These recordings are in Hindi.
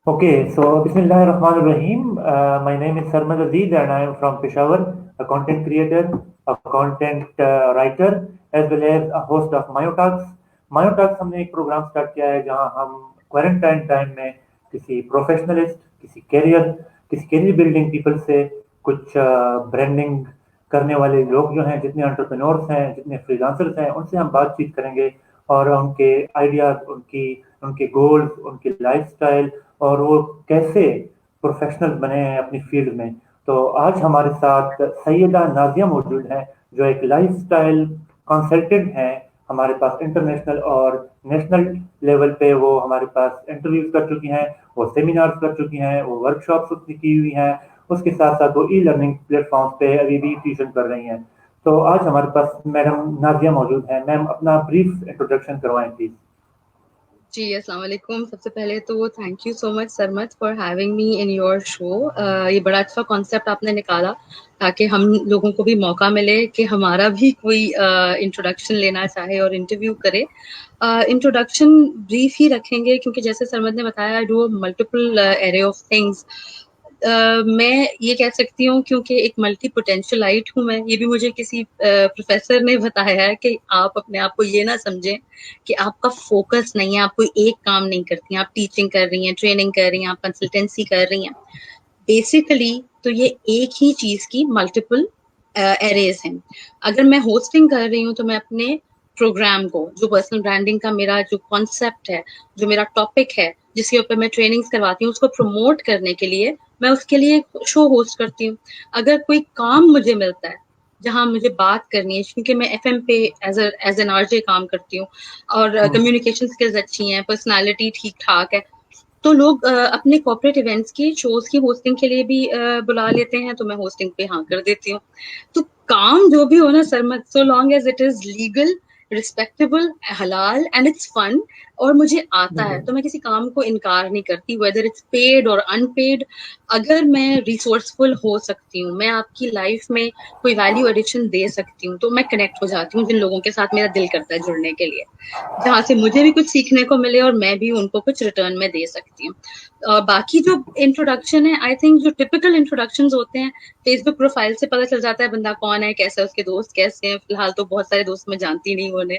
Okay, so Bismillahirrahmanirrahim. My name is Sarmad Aziz and I am from Peshawar, a content creator, a content writer, as well as a host of Myotalks. Myotalks हमने एक प्रोग्राम स्टार्ट किया है जहां हम क्वारंटाइन टाइम में किसी प्रोफेशनलिस्ट, किसी कैरियर बिल्डिंग पीपल से कुछ ब्रांडिंग करने वाले लोग जो हैं, जितने एंटरप्रेन्योर्स हैं, जितने फ्रीलांसर्स हैं, उनसे हम बातचीत करेंगे और उनके आइडियाज, उनके गोल्स, उनकी लाइफस्टाइल और वो कैसे प्रोफेशनल बने हैं अपनी फील्ड में। तो आज हमारे साथ सैयदा नाजिया मौजूद हैं, जो एक लाइफस्टाइल कंसल्टेंट हैं। हमारे पास इंटरनेशनल और नेशनल लेवल पे वो हमारे पास इंटरव्यूज कर चुकी हैं, वो सेमिनार्स कर चुकी हैं, वो वर्कशॉप्स उसने की हुई हैं। उसके साथ साथ वो ई लर्निंग प्लेटफॉर्म पे अभी भी ट्यूशन कर रही हैं। तो आज हमारे पास मैडम नाजिया मौजूद हैं। मैम, अपना ब्रीफ इंट्रोडक्शन करवाएं प्लीज। जी अस्सलाम वालेकुम। सबसे पहले तो thank you so much Sarmad for having me in your show. ये बड़ा अच्छा कॉन्सेप्ट आपने निकाला ताकि हम लोगों को भी मौका मिले कि हमारा भी कोई इंट्रोडक्शन लेना चाहे और इंटरव्यू करे। इंट्रोडक्शन ब्रीफ ही रखेंगे क्योंकि जैसे सरमत ने बताया, I do multiple array of things. मैं ये कह सकती हूँ क्योंकि एक मल्टी पोटेंशियलाइट हूँ मैं। ये भी मुझे किसी प्रोफेसर ने बताया है कि आप अपने आप को ये ना समझें कि आपका फोकस नहीं है, आप कोई एक काम नहीं करती हैं। आप टीचिंग कर रही हैं, ट्रेनिंग कर रही हैं, आप कंसल्टेंसी कर रही हैं। बेसिकली तो ये एक ही चीज की मल्टीपल एरेज हैं। अगर मैं होस्टिंग कर रही हूँ तो मैं अपने प्रोग्राम को, जो पर्सनल ब्रांडिंग का मेरा जो कॉन्सेप्ट है, जो मेरा टॉपिक है, जिसके ऊपर मैं ट्रेनिंग्स करवाती हूँ, उसको प्रमोट करने के लिए मैं उसके लिए शो होस्ट करती हूँ। अगर कोई काम मुझे मिलता है जहां मुझे बात करनी है, क्योंकि मैं एफएम पे एज एन आरजे काम करती हूँ और कम्युनिकेशन स्किल्स अच्छी हैं, पर्सनालिटी ठीक ठाक है, तो लोग अपने कॉर्पोरेट इवेंट्स की शोज की होस्टिंग के लिए भी बुला लेते हैं, तो मैं होस्टिंग पे हाँ कर देती हूँ। तो काम जो भी हो ना sir, so long as it is legal, respectable, हलाल एंड इट्स फन और मुझे आता है, तो मैं किसी काम को इनकार नहीं करती, वेदर इट्स पेड और अनपेड। अगर मैं रिसोर्सफुल हो सकती हूँ, मैं आपकी लाइफ में कोई वैल्यू एडिशन दे सकती हूँ, तो मैं कनेक्ट हो जाती हूँ जिन लोगों के साथ मेरा दिल करता है जुड़ने के लिए, जहाँ से मुझे भी कुछ सीखने को मिले और मैं भी उनको कुछ रिटर्न में दे सकती हूँ। बाकी जो इंट्रोडक्शन है, आई थिंक जो टिपिकल इंट्रोडक्शन होते हैं, फेसबुक प्रोफाइल से पता चल जाता है बंदा कौन है, कैसा है, उसके दोस्त कैसे हैं। फिलहाल तो बहुत सारे दोस्त मैं जानती नहीं हूँ उन्हें।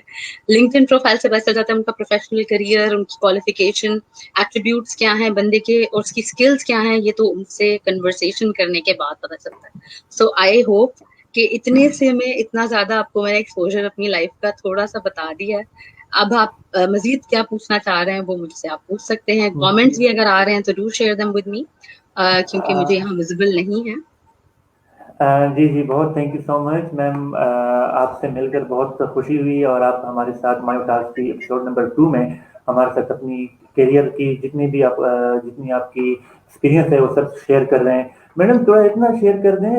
लिंक्डइन प्रोफाइल से पता चल जाता है उनका प्रोफेशनल करियर, उनकी क्वालिफिकेशन, एट्रीब्यूट्स क्या हैं बंदे के और उसकी स्किल्स क्या हैं, ये तो उनसे कन्वर्सेशन करने के बाद पता चलता है। सो आई होप कि इतने से मैं इतना ज्यादा आपको मैंने एक्सपोजर अपनी लाइफ का थोड़ा सा बता दिया है। अब आप मजीद क्या पूछना चाह रहे हैं वो मुझसे आप पूछ सकते हैं। कमेंट्स भी अगर आ रहे हैं तो do share them with me, क्योंकि मुझे यहाँ विजिबल नहीं है। जी जी, बहुत thank you so much ma'am. आपसे मिलकर बहुत खुशी हुई और आप हमारे साथ माय टास्क की एपिसोड नंबर 2 में हमारे साथ अपनी करियर की जितनी आपकी एक्सपीरियंस है वो सब शेयर कर रहे हैं। मैडम, थोड़ा इतना शेयर कर दें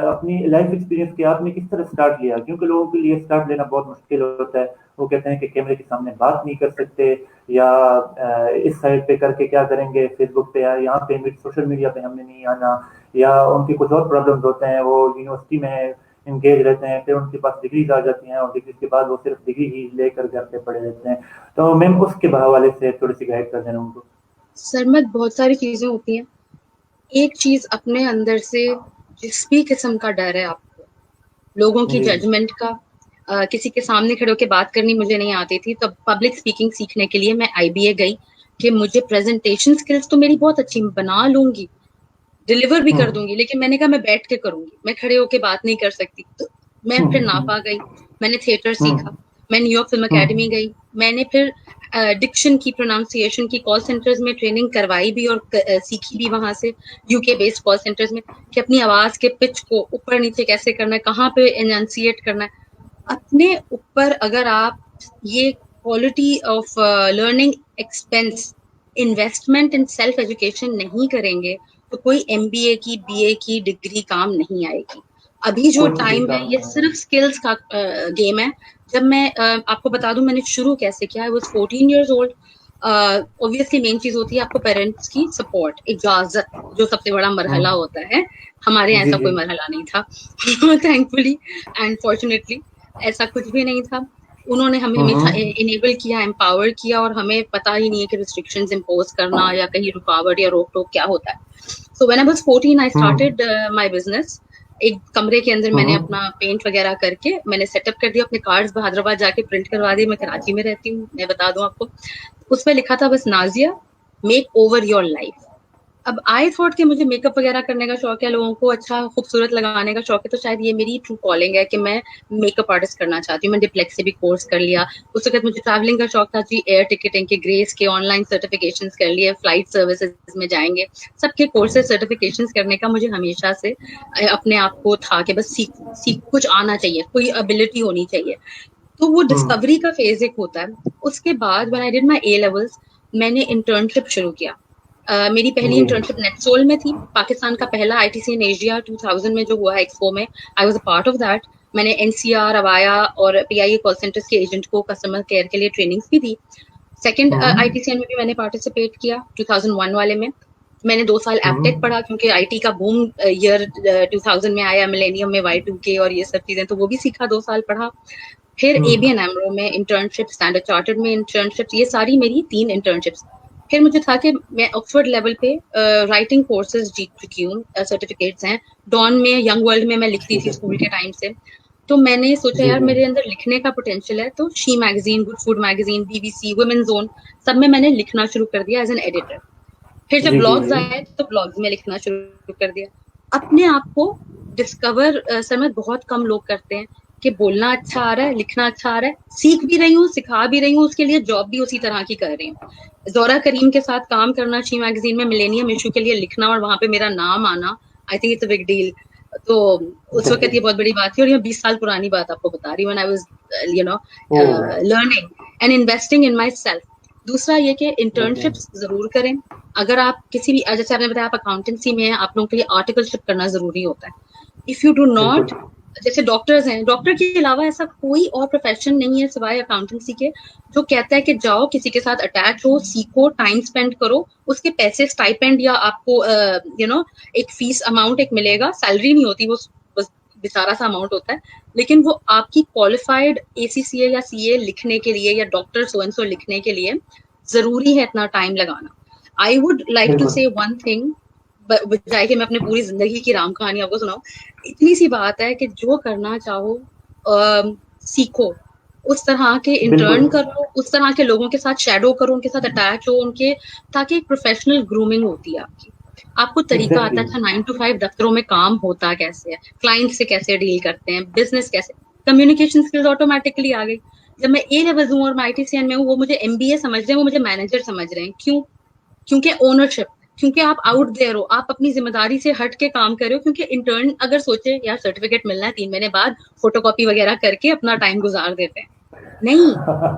अपनी लाइफ एक्सपीरियंस कि आपने किस तरह स्टार्ट लिया, क्योंकि लोगों के लिए स्टार्ट लेना बहुत मुश्किल होता है। वो कहते हैं कि कैमरे के सामने बात नहीं कर सकते, या इस साइड पे करके क्या करेंगे, फेसबुक पे या यहाँ पे सोशल मीडिया पे हमने नहीं आना, या उनके कुछ और प्रॉब्लम्स होते हैं। वो यूनिवर्सिटी में इंगेज रहते हैं, फिर उनके पास डिग्रीज आ जाती हैं और डिग्री के बाद वो सिर्फ डिग्री ही लेकर घर पे पड़े रहते हैं। तो मैम, उसके हवाले से थोड़ी सी गाइड कर देना उनको। सरमत, बहुत सारी चीजें होती हैं। एक चीज अपने अंदर से जिस भी किस्म का डर है आपको, लोगों की जी जजमेंट का, किसी के सामने खड़े होकर बात करनी मुझे नहीं आती थी, तब पब्लिक स्पीकिंग सीखने के लिए मैं आईबीए गई कि मुझे प्रेजेंटेशन स्किल्स तो मेरी बहुत अच्छी, बना लूंगी, डिलीवर भी कर हम्म दूंगी, लेकिन मैंने कहा मैं बैठ के करूंगी, मैं खड़े होके बात नहीं कर सकती। तो मैं फिर हम्म नापा गई, मैंने थिएटर सीखा, हम्म मैं न्यूयॉर्क फिल्म हम्म अकेडमी गई, मैंने फिर डिक्शन की, प्रोनाउंसिएशन की कॉल सेंटर्स में ट्रेनिंग करवाई भी और सीखी भी वहां से, यूके बेस्ड कॉल सेंटर्स में, कि अपनी आवाज के पिच को ऊपर नीचे कैसे करना है, कहाँ पे एनंसिएट करना है अपने ऊपर। अगर आप ये quality of learning expense, investment in self education नहीं करेंगे, तो कोई एमबीए की, बीए की डिग्री काम नहीं आएगी। अभी जो कुछ भी टाइम है काम ये नहीं है। सिर्फ स्किल्स का गेम है। जब मैं आपको बता दूं मैंने शुरू कैसे किया, I was 14 years old. Obviously main चीज होती है आपको पेरेंट्स की सपोर्ट, इजाजत, जो सबसे बड़ा मरहला हम्म होता है। हमारे यहाँ जी ऐसा जी। कोई मरहला नहीं था थैंकफुली एंड फॉर्चुनेटली, ऐसा कुछ भी नहीं था। उन्होंने हमें हमेशा इनेबल किया, एम्पावर किया, और हमें पता ही नहीं है कि रिस्ट्रिक्शंस इम्पोज करना या कहीं रुकावट या रोक टोक क्या होता है. So when I was 14 I started my business. एक कमरे के अंदर मैंने अपना पेंट वगैरह करके मैंने सेटअप कर दिया. अपने कार्ड्स हैदराबाद जाके प्रिंट करवा दिए. मैं कराची में रहती हूँ, मैं बता दूं आपको. उस पर लिखा था बस, Nazia make over your life. अब आई थॉट कि मुझे मेकअप वगैरह करने का शौक है, लोगों को अच्छा खूबसूरत लगाने का शौक है, तो शायद ये मेरी ट्रू कॉलिंग है कि मैं मेकअप आर्टिस्ट करना चाहती हूँ. मैं डिप्लेक्स से भी कोर्स कर लिया. उस वक्त मुझे ट्रैवलिंग का शौक था जी. एयर टिकटिंग के, ग्रेस के ऑनलाइन सर्टिफिकेशंस कर लिए. फ्लाइट सर्विसेज में जाएंगे, सबके कोर्सेज सर्टिफिकेशंस करने का मुझे हमेशा से अपने आप को था कि बस सीख कुछ आना चाहिए, कोई एबिलिटी होनी चाहिए. तो वो डिस्कवरी का फेज एक होता है. उसके बाद when I did my A levels, मैंने इंटर्नशिप शुरू किया. मेरी पहली इंटर्नशिप नेटसोल में थी. पाकिस्तान का पहला आईटीसी इन एशिया 2000 में जो हुआ है एक्सपो में, I was a part of that. मैंने एनसीआर, अवाया और पीआईए कॉल सेंटर्स के एजेंट को कस्टमर केयर के लिए ट्रेनिंग्स भी दी. सेकंड आईटीसीएन में भी मैंने पार्टिसिपेट किया 2001 वाले में. मैंने 2 साल एपटेक पढ़ा क्योंकि आईटी का बूम ईयर 2000 में आया, मिलेनियम में Y2K और ये सब चीजें, तो वो भी सीखा. 2 साल पढ़ा. फिर एबीएन एमरो में इंटर्नशिप, स्टैंडर्ड चार्टर्ड में इंटर्नशिप. ये सारी मेरी 3 इंटर्नशिप्स. फिर मुझे था कि मैं ऑक्सफोर्ड लेवल पे राइटिंग कोर्सेज जीत चुकी हूँ, सर्टिफिकेट्स हैं. डॉन में, यंग वर्ल्ड में मैं लिखती थी स्कूल के टाइम से. तो मैंने सोचा यार मेरे अंदर लिखने का पोटेंशियल है, तो she magazine, good food magazine, BBC, women zone, सब में मैंने लिखना शुरू कर दिया एज एन एडिटर. फिर जब ब्लॉग्स आए तो ब्लॉग्स में लिखना शुरू कर दिया. अपने आप को डिस्कवर समझ बहुत कम लोग करते हैं कि बोलना अच्छा आ रहा है, लिखना अच्छा आ रहा है. सीख भी रही हूँ, सिखा भी रही हूँ, उसके लिए जॉब भी उसी तरह की कर रही हूँ. जोरा करीम के साथ काम करना, शी मैगजीन में मिलेनियम इशू के लिए लिखना और वहां पे मेरा नाम आना, I think it's a big deal. तो उस वक्त ये बहुत बड़ी बात थी. और ये 20 साल पुरानी बात आपको बता रही हूँ. When I was learning and investing in my self. दूसरा ये कि इंटर्नशिप्स जरूर करें. अगर आप किसी भी, जैसे आपने बताया आप अकाउंटेंसी में हैं, आप लोगों के लिए आर्टिकलशिप करना जरूरी होता है. इफ यू डू नॉट, जैसे डॉक्टर्स हैं, डॉक्टर के अलावा ऐसा कोई और प्रोफेशन नहीं है सिवाय अकाउंटेंसी के जो कहता है कि जाओ किसी के साथ अटैच हो, सीखो, टाइम स्पेंड करो, उसके पैसे स्टाइपेंड या आपको एक फीस अमाउंट एक मिलेगा. सैलरी नहीं होती, वो बस बेचारा सा अमाउंट होता है. लेकिन वो आपकी क्वालिफाइड एसीसीए या सीए लिखने के लिए या डॉक्टर सो एंड सो लिखने के लिए जरूरी है इतना टाइम लगाना. आई वुड लाइक टू से वन थिंग, बजाय कि मैं अपनी पूरी जिंदगी की राम कहानी आपको सुनाऊं. इतनी सी बात है कि जो करना चाहो सीखो, उस तरह के इंटर्न करो, उस तरह के लोगों के साथ शैडो करो, उनके साथ अटैच हो उनके, ताकि एक प्रोफेशनल ग्रूमिंग होती है आपकी. आपको तरीका आता है. अच्छा 9 to 5 दफ्तरों में काम होता कैसे है, क्लाइंट से कैसे डील करते हैं, बिजनेस कैसे, कम्युनिकेशन स्किल्स ऑटोमेटिकली आ गई. जब मैं ए लेवल हूँ और मैं आईटीसीएन में हूँ, वो मुझे एमबीए समझ रहे हैं, वो मुझे मैनेजर समझ रहे हैं. क्यों? क्योंकि ओनरशिप, क्योंकि आप आउट देयर हो, आप अपनी जिम्मेदारी से हट के काम कर रहे हो. क्योंकि इंटर्न अगर सोचे यार सर्टिफिकेट मिलना है 3 महीने बाद, फोटोकॉपी वगैरह करके अपना टाइम गुजार देते हैं. नहीं,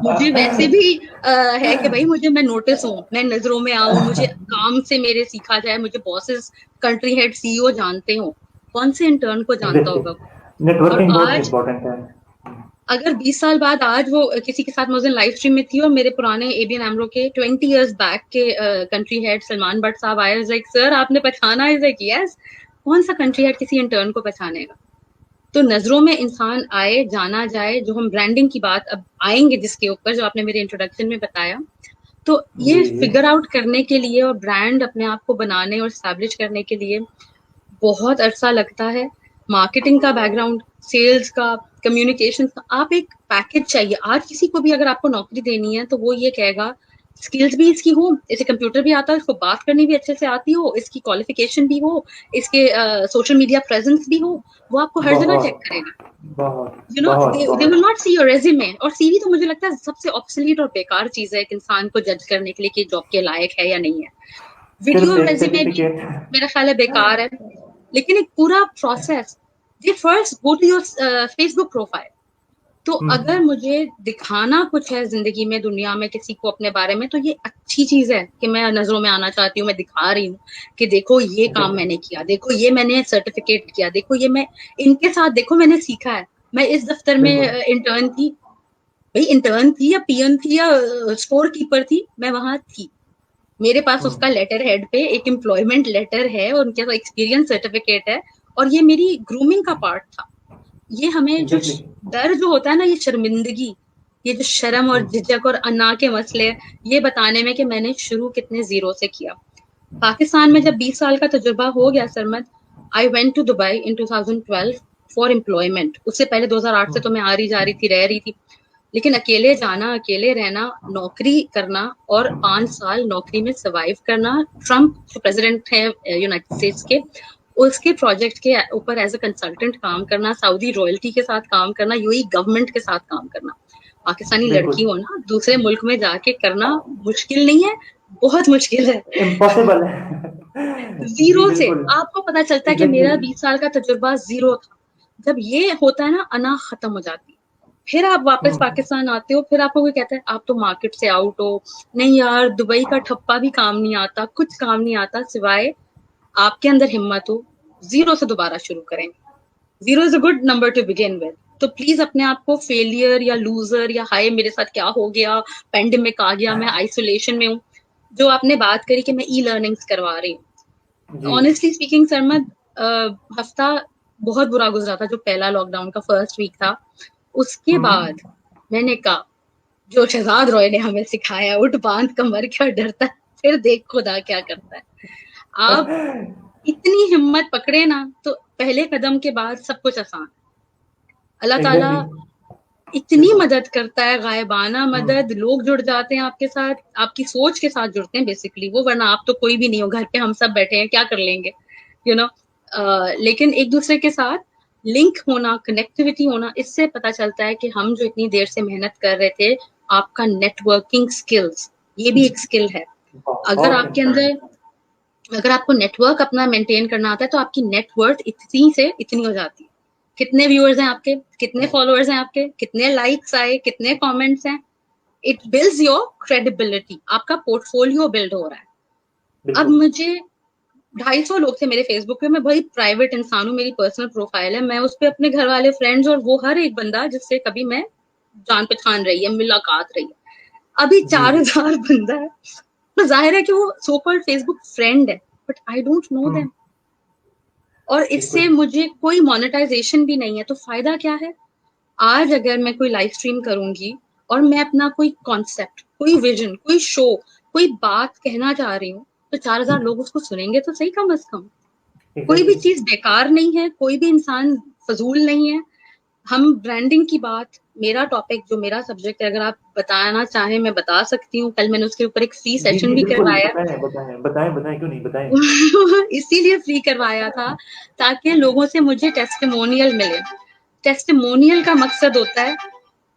मुझे वैसे भी है कि भाई मुझे, मैं नोटिस हूँ, मैं नजरों में आऊं, मुझे काम से मेरे सीखा जाए, मुझे बॉसेस, कंट्री हेड, सीईओ जानते हो. कौन से इंटर्न को जानता होगा? नेटवर्किंग बहुत इम्पोर्टेंट है. अगर 20 साल बाद आज वो किसी के साथ मैं उस दिन लाइव स्ट्रीम में थी और मेरे पुराने एबीएन एमरो के 20 इयर्स बैक के कंट्री हेड सलमान भट्ट साहब आए, लाइक सर आपने पहचाना? Is like yes. कौन सा कंट्री हेड किसी इंटर्न को पहचानेगा? तो नजरों में इंसान आए, जाना जाए. जो हम ब्रांडिंग की बात अब आएंगे जिसके ऊपर, जो आपने मेरे इंट्रोडक्शन में बताया, तो ये फिगर आउट करने के लिए और ब्रांड अपने आप को बनाने और एस्टैब्लिश करने के लिए बहुत अरसा लगता है. मार्केटिंग का बैकग्राउंड, सेल्स का, कम्युनिकेशन का, आप एक पैकेज चाहिए. आज किसी को भी अगर आपको नौकरी देनी है तो वो ये कहेगा स्किल्स भी इसकी हो, इसे कंप्यूटर भी आता है, इसको बात करनी भी अच्छे से आती हो, इसकी क्वालिफिकेशन भी हो, इसके सोशल मीडिया प्रेजेंस भी हो. वो आपको हर जगह चेक करेगा. You know, they will not see your resume. और सीवी तो मुझे लगता है सबसे ऑब्सोलीट और बेकार चीज है एक इंसान को जज करने के लिए कि जॉब के लायक है या नहीं है. वीडियो रेज्यूमे भी मेरा ख्याल है बेकार है. लेकिन एक पूरा process, they first go to your Facebook profile. तो अगर मुझे दिखाना कुछ है जिंदगी में, दुनिया में, किसी को अपने बारे में, तो ये अच्छी चीज है कि मैं नजरों में आना चाहती हूँ, मैं दिखा रही हूँ कि देखो ये काम मैंने किया, देखो ये मैंने सर्टिफिकेट किया, देखो ये मैं इनके साथ, देखो मैंने सीखा है. मैं इस दफ्तर में इंटर्न थी. भाई इंटर्न थी या पीएन थी या स्टोर कीपर थी, मैं वहां थी. मेरे पास उसका लेटर हेड पे एक एम्प्लॉयमेंट लेटर है और उनके एक्सपीरियंस सर्टिफिकेट है. और ये मेरी ग्रूमिंग का पार्ट था. ये हमें जो डर जो होता है ना, ये शर्मिंदगी, ये जो शर्म और झिझक और अना के मसले हैं, ये बताने में कि मैंने शुरू कितने जीरो से किया। पाकिस्तान में जब 20 साल का तजुर्बा हो गया Sarmad, I went to Dubai in 2012 for employment. उससे पहले 2008 से तो मैं आ रही जा रही थी, रह रही थी, लेकिन अकेले जाना, अकेले रहना, नौकरी करना और 5 साल नौकरी में सर्वाइव करना, ट्रम्प जो प्रेसिडेंट है यूनाइटेड स्टेट्स के, उसके प्रोजेक्ट के ऊपर एज अ कंसल्टेंट काम करना, सऊदी रॉयल्टी के साथ काम करना, यूएई गवर्नमेंट के साथ काम करना, पाकिस्तानी लड़की बिल्कुल हो ना, दूसरे मुल्क में जाके करना मुश्किल नहीं है, बहुत मुश्किल है। इम्पॉसिबल है। जी जीरो से बिल्कुल आपको पता चलता है कि एग्जैक्टली मेरा 20 साल का तजुर्बा जीरो था। जब ये होता है ना, अना खत्म हो जाती है। फिर आप वापस पाकिस्तान आते हो, फिर आपको कोई कहता है आप तो मार्केट से आउट हो, नहीं यार दुबई का ठप्पा भी काम नहीं आता, कुछ काम नहीं आता सिवाय आपके अंदर हिम्मत हो, जीरो से दोबारा शुरू करेंगे। Zero is a good number two begin with. तो प्लीज अपने आप को फेलियर या लूजर या हाय मेरे साथ क्या हो गया, पेंडेमिक आ गया, मैं आइसोलेशन में हूँ, जो आपने बात करी कि मैं ई लर्निंग्स करवा रही हूँ, जी ऑनेस्टली स्पीकिंग सरमद, हफ्ता बहुत बुरा गुजरा था जो पहला लॉकडाउन का फर्स्ट वीक था। उसके बाद मैंने कहा जो शहजाद रॉय ने हमें सिखाया, उठ बांध कमर क्या डरता है, फिर देख खुदा क्या करता है। आप इतनी हिम्मत पकड़े ना तो पहले कदम के बाद सब कुछ आसान। अल्लाह ताला एग्जैक्टली इतनी बिल्कुल मदद करता है, गायबाना मदद, लोग जुड़ जाते हैं आपके साथ, आपकी सोच के साथ जुड़ते हैं बेसिकली वो, वरना आप तो कोई भी नहीं हो, घर पे हम सब बैठे हैं क्या कर लेंगे, यू नो। लेकिन एक दूसरे के साथ लिंक होना, कनेक्टिविटी होना, इससे पता चलता है कि हम जो इतनी देर से मेहनत कर रहे थे, आपका नेटवर्किंग स्किल्स, ये भी एक स्किल है। अगर बहुत आपके इम्पोर्टेंट अंदर, अगर आपको नेटवर्क अपना मेंटेन करना आता है तो आपकी नेटवर्थ इतनी से इतनी हो जाती है। कितने व्यूअर्स हैं आपके, कितने फॉलोअर्स हैं आपके, कितने लाइक्स आए, कितने कमेंट्स हैं, इट बिल्ड्स योर क्रेडिबिलिटी, आपका पोर्टफोलियो बिल्ड हो रहा है। अब बिल्कुल मुझे 250 लोग थे मेरे फेसबुक पे, मैं बड़ी प्राइवेट इंसान हूँ, मेरी पर्सनल प्रोफाइल है, मैं उस पर अपने घर वाले, फ्रेंड्स और वो हर एक बंदा जिससे कभी मैं जान पहचान रही है, मुलाकात रही है, अभी जी 4000 बंदा है। तो जाहिर है कि वो सो कॉल्ड फेसबुक फ्रेंड है, but I don't know them, और इससे बिल्कुल मुझे कोई मोनेटाइजेशन भी नहीं है, तो फायदा क्या है। आज अगर मैं कोई लाइव स्ट्रीम करूंगी और मैं अपना कोई कॉन्सेप्ट, कोई विजन, कोई शो, कोई बात कहना चाह रही हूँ, तो 4000 लोग उसको सुनेंगे तो सही, कम अज कम। कोई भी एग्जैक्टली चीज बेकार नहीं है, कोई भी इंसान फजूल नहीं है। हम ब्रांडिंग की बात, मेरा टॉपिक जो मेरा सब्जेक्ट है, अगर आप बताना चाहें मैं बता सकती हूँ, कल मैंने उसके ऊपर एक फ्री जी सेशन जी भी बिल्कुल करवाया। बताएं बताएं बताएं बताएं क्यों नहीं बताएं इसीलिए फ्री करवाया था ताकि लोगों से मुझे टेस्टिमोनियल मिले। टेस्टिमोनियल का मकसद होता है,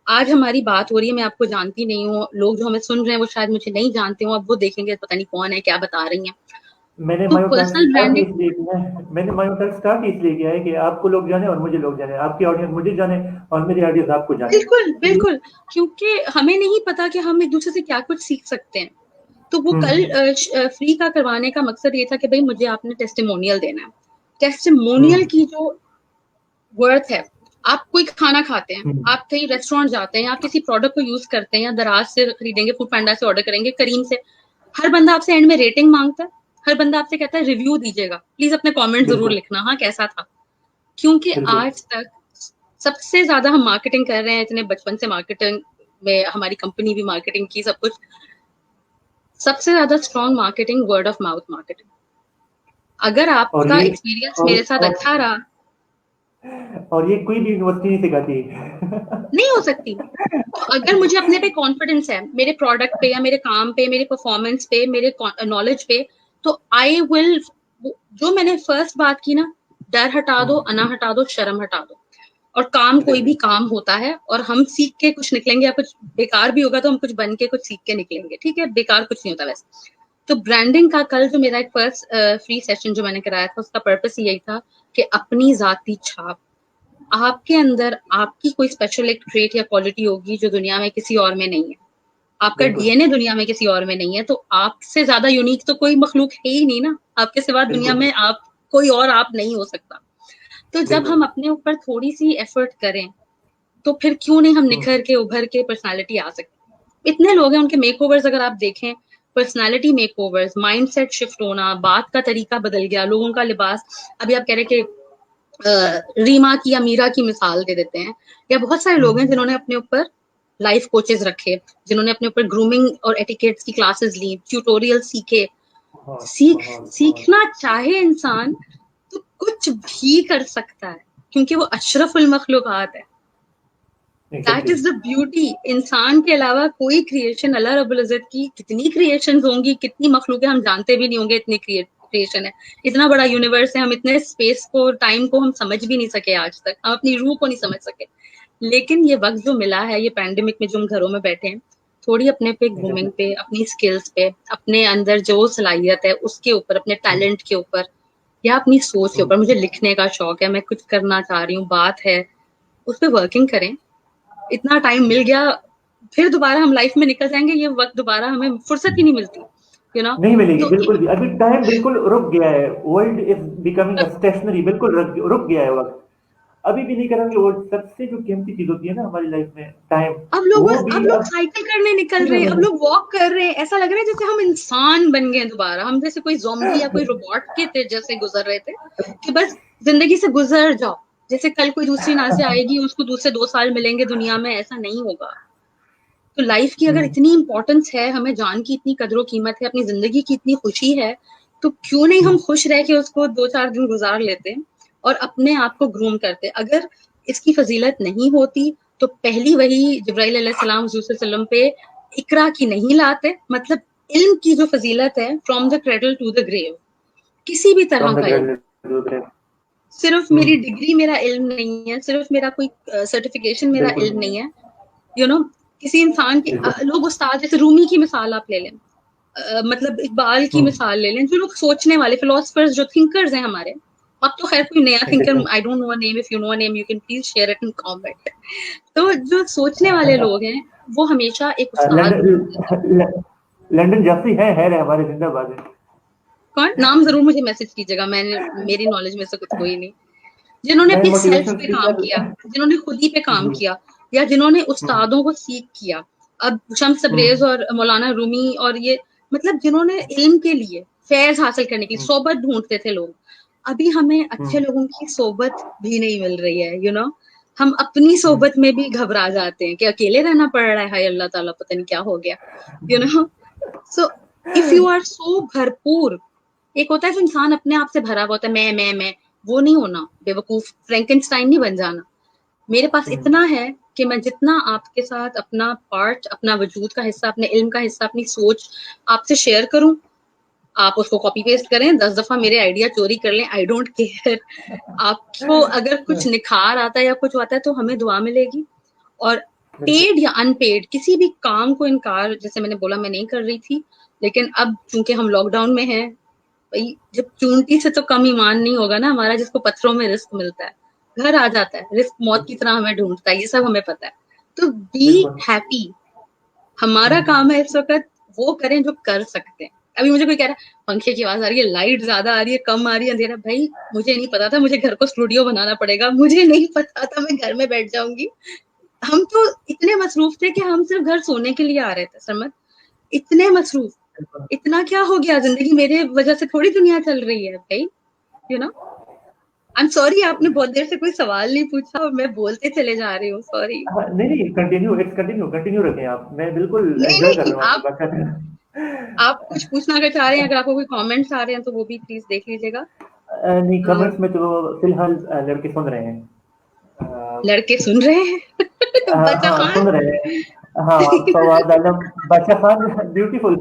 आज हमारी बात हो रही है, मैं आपको जानती नहीं हूँ, लोग जो हमें सुन रहे हैं वो शायद मुझे नहीं जानते हो, अब वो देखेंगे पता नहीं कौन है, क्या बता रही हैं। मैंने तो मायोटैक्स पर्सनल स्टार्ट ही ब्रांडिंग, इसलिए किया है, मैंने मायोटैक्स स्टार्ट ही इसलिए किया है कि आपको लोग जाने और मुझे लोग जाने, आपकी ऑडियंस मुझे जाने और मेरी ऑडियंस आपको जाने। बिल्कुल बिल्कुल, क्योंकि हमें नहीं पता कि हम एक दूसरे से क्या कुछ सीख सकते हैं। तो वो कल हम्म फ्री का करवाने का मकसद ये था कि भाई मुझे आपने टेस्टिमोनियल देना है। टेस्टिमोनियल हम्म की जो वर्थ है, आप कोई खाना खाते हैं, हम्म आप कहीं रेस्टोरेंट जाते हैं, आप किसी प्रोडक्ट को यूज करते हैं, या दराज से खरीदेंगे, फूड पांडा से ऑर्डर करेंगे, करीम से, हर बंदा आपसे एंड में रेटिंग मांगता है, हर बंदा आपसे कहता है रिव्यू दीजिएगा, प्लीज अपने कमेंट जरूर बिल्कुल लिखना, हाँ कैसा था। क्योंकि बिल्कुल आज तक सबसे ज्यादा हम मार्केटिंग कर रहे हैं, इतने बचपन से मार्केटिंग में हमारी कंपनी भी मार्केटिंग की, सब कुछ, सबसे ज्यादा strong marketing word of mouth marketing. अगर और आपका ये एक्सपीरियंस और मेरे साथ अच्छा रहा, और ये कोई भी यूनिवर्सिटी नहीं सिखाती नहीं हो सकती। तो अगर मुझे अपने पे कॉन्फिडेंस है, मेरे प्रोडक्ट पे या मेरे काम पे, मेरे परफॉर्मेंस पे, मेरे नॉलेज पे, तो आई विल, जो मैंने फर्स्ट बात की ना, डर हटा दो, अना हटा दो, शर्म हटा दो, और काम कोई भी एग्जैक्टली काम होता है, और हम सीख के कुछ निकलेंगे, या कुछ बेकार भी होगा तो हम कुछ बन के कुछ सीख के निकलेंगे, ठीक है, बेकार कुछ नहीं होता वैसे। तो ब्रांडिंग का कल जो मेरा एक फर्स्ट फ्री सेशन जो मैंने कराया था, उसका पर्पस यही था कि अपनी जाती छाप, आपके अंदर आपकी कोई स्पेशल एक ट्रेट या क्वालिटी होगी जो दुनिया में किसी और में नहीं है, आपका बिल्कुल डीएनए दुनिया में किसी और में नहीं है, तो आपसे ज्यादा यूनिक तो कोई मखलूक है ही नहीं ना, आपके सिवा दुनिया बिल्कुल में आप कोई और आप नहीं हो सकता। तो जब बिल्कुल हम अपने ऊपर थोड़ी सी एफर्ट करें, तो फिर क्यों नहीं हम हम्म निखर के उभर के पर्सनालिटी आ सकते। इतने लोग हैं, उनके मेकओवर्स अगर आप देखें, पर्सनालिटी मेकओवर्स, माइंडसेट शिफ्ट होना, बात का तरीका बदल गया, लोगों का लिबास, अभी आप कह रहे कि रीमा की या मीरा की मिसाल दे देते हैं, या बहुत सारे लोग हैं हम्म जिन्होंने अपने ऊपर लाइफ कोचेस रखे, जिन्होंने अपने ऊपर ग्रूमिंग और एटिकेट्स की क्लासेस ली, ट्यूटोरियल सीखे। बहुत सीखना चाहे इंसान तो कुछ भी कर सकता है, क्योंकि वो अशरफुल मखलूकात है। That exactly. Is the beauty. इंसान के अलावा कोई क्रिएशन, अल्लाह रब्बुल इज्जत की कितनी क्रिएशन होंगी, कितनी मखलूक हम जानते भी नहीं होंगे, इतनी क्रिएशन है, इतना बड़ा यूनिवर्स है, हम इतने स्पेस को, टाइम को हम समझ भी नहीं सके आज तक, हम अपनी रूह को नहीं समझ सके। लेकिन ये वक्त जो मिला है, ये पैंडेमिक में जो हम घरों में बैठे हैं, थोड़ी अपने पे ग्रूमिंग पे, अपनी स्किल्स पे, अपने अंदर जो सलाहियत है उसके ऊपर, अपने टैलेंट के ऊपर या अपनी सोच के ऊपर, मुझे लिखने का शौक है, मैं कुछ करना चाह रही हूँ, बात है, उस पर वर्किंग करें। इतना टाइम मिल गया, फिर दोबारा हम लाइफ में निकल जाएंगे, ये वक्त दोबारा हमें फुर्सत ही नहीं मिलती, यू नो। नहीं मिलेगी तो बिल्कुल भी, अभी टाइम बिल्कुल रुक गया है, वर्ल्ड इज बिकमिंग स्टेशनरी, बिल्कुल रुक गया है वक्त, अभी भी नहीं करेंगे। वो सबसे जो कीमती चीज होती है ना हमारी लाइफ में, टाइम, अब लोग वो बस, अब भी लोग अब साइकिल करने निकल रहे हैं, अब लोग वॉक कर रहे हैं, ऐसा लग रहा है जैसे हम इंसान बन गए दोबारा, हम जैसे कोई ज़ॉम्बी या कोई रोबोट के थे जैसे गुजर रहे थे, कि बस जिंदगी से गुजर जाओ, जैसे कल कोई दूसरी नाज़ आएगी, उसको दूसरे 2 साल मिलेंगे दुनिया में, ऐसा नहीं होगा। तो लाइफ की अगर इतनी इंपॉर्टेंस है, हमें जान की इतनी कदर कीमत है, अपनी जिंदगी की इतनी खुशी है, तो क्यों नहीं हम खुश रह के उसको 2-4 दिन गुजार लेते और अपने आप को ग्रूम करते। अगर इसकी फजीलत नहीं होती तो पहली वही जिब्राइल अलैहिस्सलाम हुज़ूर सल्लल्लाहु अलैहि वसल्लम पे इकरा की नहीं लाते। मतलब इल्म की जो फजीलत है, from the cradle to the grave, किसी भी तरह फ्रॉम द का इल्म, ग्रेजुएट। सिर्फ मेरी डिग्री मेरा इल्म नहीं है, सिर्फ मेरा कोई सर्टिफिकेशन मेरा बिल्कुल इल्म नहीं है। नहीं है, यू नो। किसी इंसान के बिल्कुल। लोग उस्ताद, जैसे रूमी की मिसाल आप ले लें, मतलब इकबाल की मिसाल ले लें, जो लोग सोचने वाले फिलोसफर्स, जो थिंकर्स हैं हमारे। अब तो खैर कोई नया thinker, I don't know a name, if you know a name you can please share it in comment. तो जो सोचने वाले लोग हैं, वो हमेशा एक उस्ताद ढूंढते हैं। लंदन, लंदन जाफरी है हमारे, जिंदाबाद है। कौन? नाम जरूर मुझे मैसेज कीजिएगा, मैंने, मेरी नॉलेज में से कुछ कोई नहीं। जिन्होंने मैं अपनी सेल्फ मोटिवेशनल पे काम स्पीकर। किया, जिन्होंने खुद ही पे काम जी। किया, या जिन्होंने हम्म, उस्तादों को सीख किया। अब शम्स तबरेज हम्म, और मौलाना रूमी और ये, मतलब जिन्होंने इल्म के लिए, फैज हासिल करने की हम्म, सोबत ढूंढते थे लोग। अभी हमें अच्छे हम्म, लोगों की सोबत भी नहीं मिल रही है, यू नो। हम अपनी हम्म, सोबत में भी घबरा जाते हैं कि अकेले रहना पड़ रहा है, हाय अल्लाह ताला पता नहीं क्या हो गया, you know. So if you are so भरपूर, एक होता है जो इंसान अपने आप से भरा हुआ होता है, मैं, वो नहीं होना, बेवकूफ फ्रैंकेनस्टाइन नहीं बन जाना। मेरे पास हम्म, इतना है कि मैं जितना आपके साथ अपना पार्ट, अपना वजूद का हिस्सा, अपने इल्म का हिस्सा, अपनी सोच आपसे शेयर करूं, आप उसको कॉपी पेस्ट करें, 10 दफा मेरे आइडिया चोरी कर लें, आई डोंट केयर। आपको अगर कुछ निखार आता है या कुछ आता है तो हमें दुआ मिलेगी। और बिल्कुल। पेड या अनपेड किसी भी काम को इनकार, जैसे मैंने बोला, मैं नहीं कर रही थी, लेकिन अब चूंकि हम लॉकडाउन में हैं, भाई जब चूंटी से तो कम ईमान नहीं होगा ना हमारा, जिसको पत्थरों में रिस्क मिलता है, घर आ जाता है, रिस्क मौत की तरह हमें ढूंढता है, ये सब हमें पता है। तो बी बिल्कुल। हैप्पी। हमारा हम्म, काम है इस वक्त वो करें जो कर सकते हैं। अभी मुझे कोई कह रहा है पंखे की आवाज आ रही है, लाइट ज्यादा आ रही है, कम आ रही है, अंधेरा, भाई मुझे नहीं पता था मुझे घर को स्टूडियो बनाना पड़ेगा, मुझे नहीं पता था मैं घर में बैठ जाऊंगी। हम तो इतने मसरूफ थे कि हम सिर्फ घर सोने के लिए आ रहे थे, समझ, इतने मसरूफ। बिल्कुल। इतना क्या हो गया, जिंदगी मेरे वजह से थोड़ी दुनिया चल रही है भाई, you know. I am sorry, आपने बहुत देर से कोई सवाल नहीं पूछा और मैं बोलते चले जा रही हूँ, सॉरी। हाँ, नहीं नहीं, कंटिन्यू, इट्स कंटिन्यू, कंटिन्यू रखें आप, मैं बिल्कुल नहीं एंजॉय कर नहीं, रहा हूँ आपकी आप बात करना। आप कुछ पूछना अगर चाह रहे हैं, अगर आपको कोई कमेंट्स आ रहे हैं तो वो भी प्लीज देख लीजिएगा। नहीं, अ, कमेंट्स में तो फिलहाल लड़के सुन रहे हैं। लड़के सुन रहे हैं। बच्चा हाँ खान। सुन रहे हैं। हाँ, फवाद आलम, बादशाह खान, ब्यूटीफुल।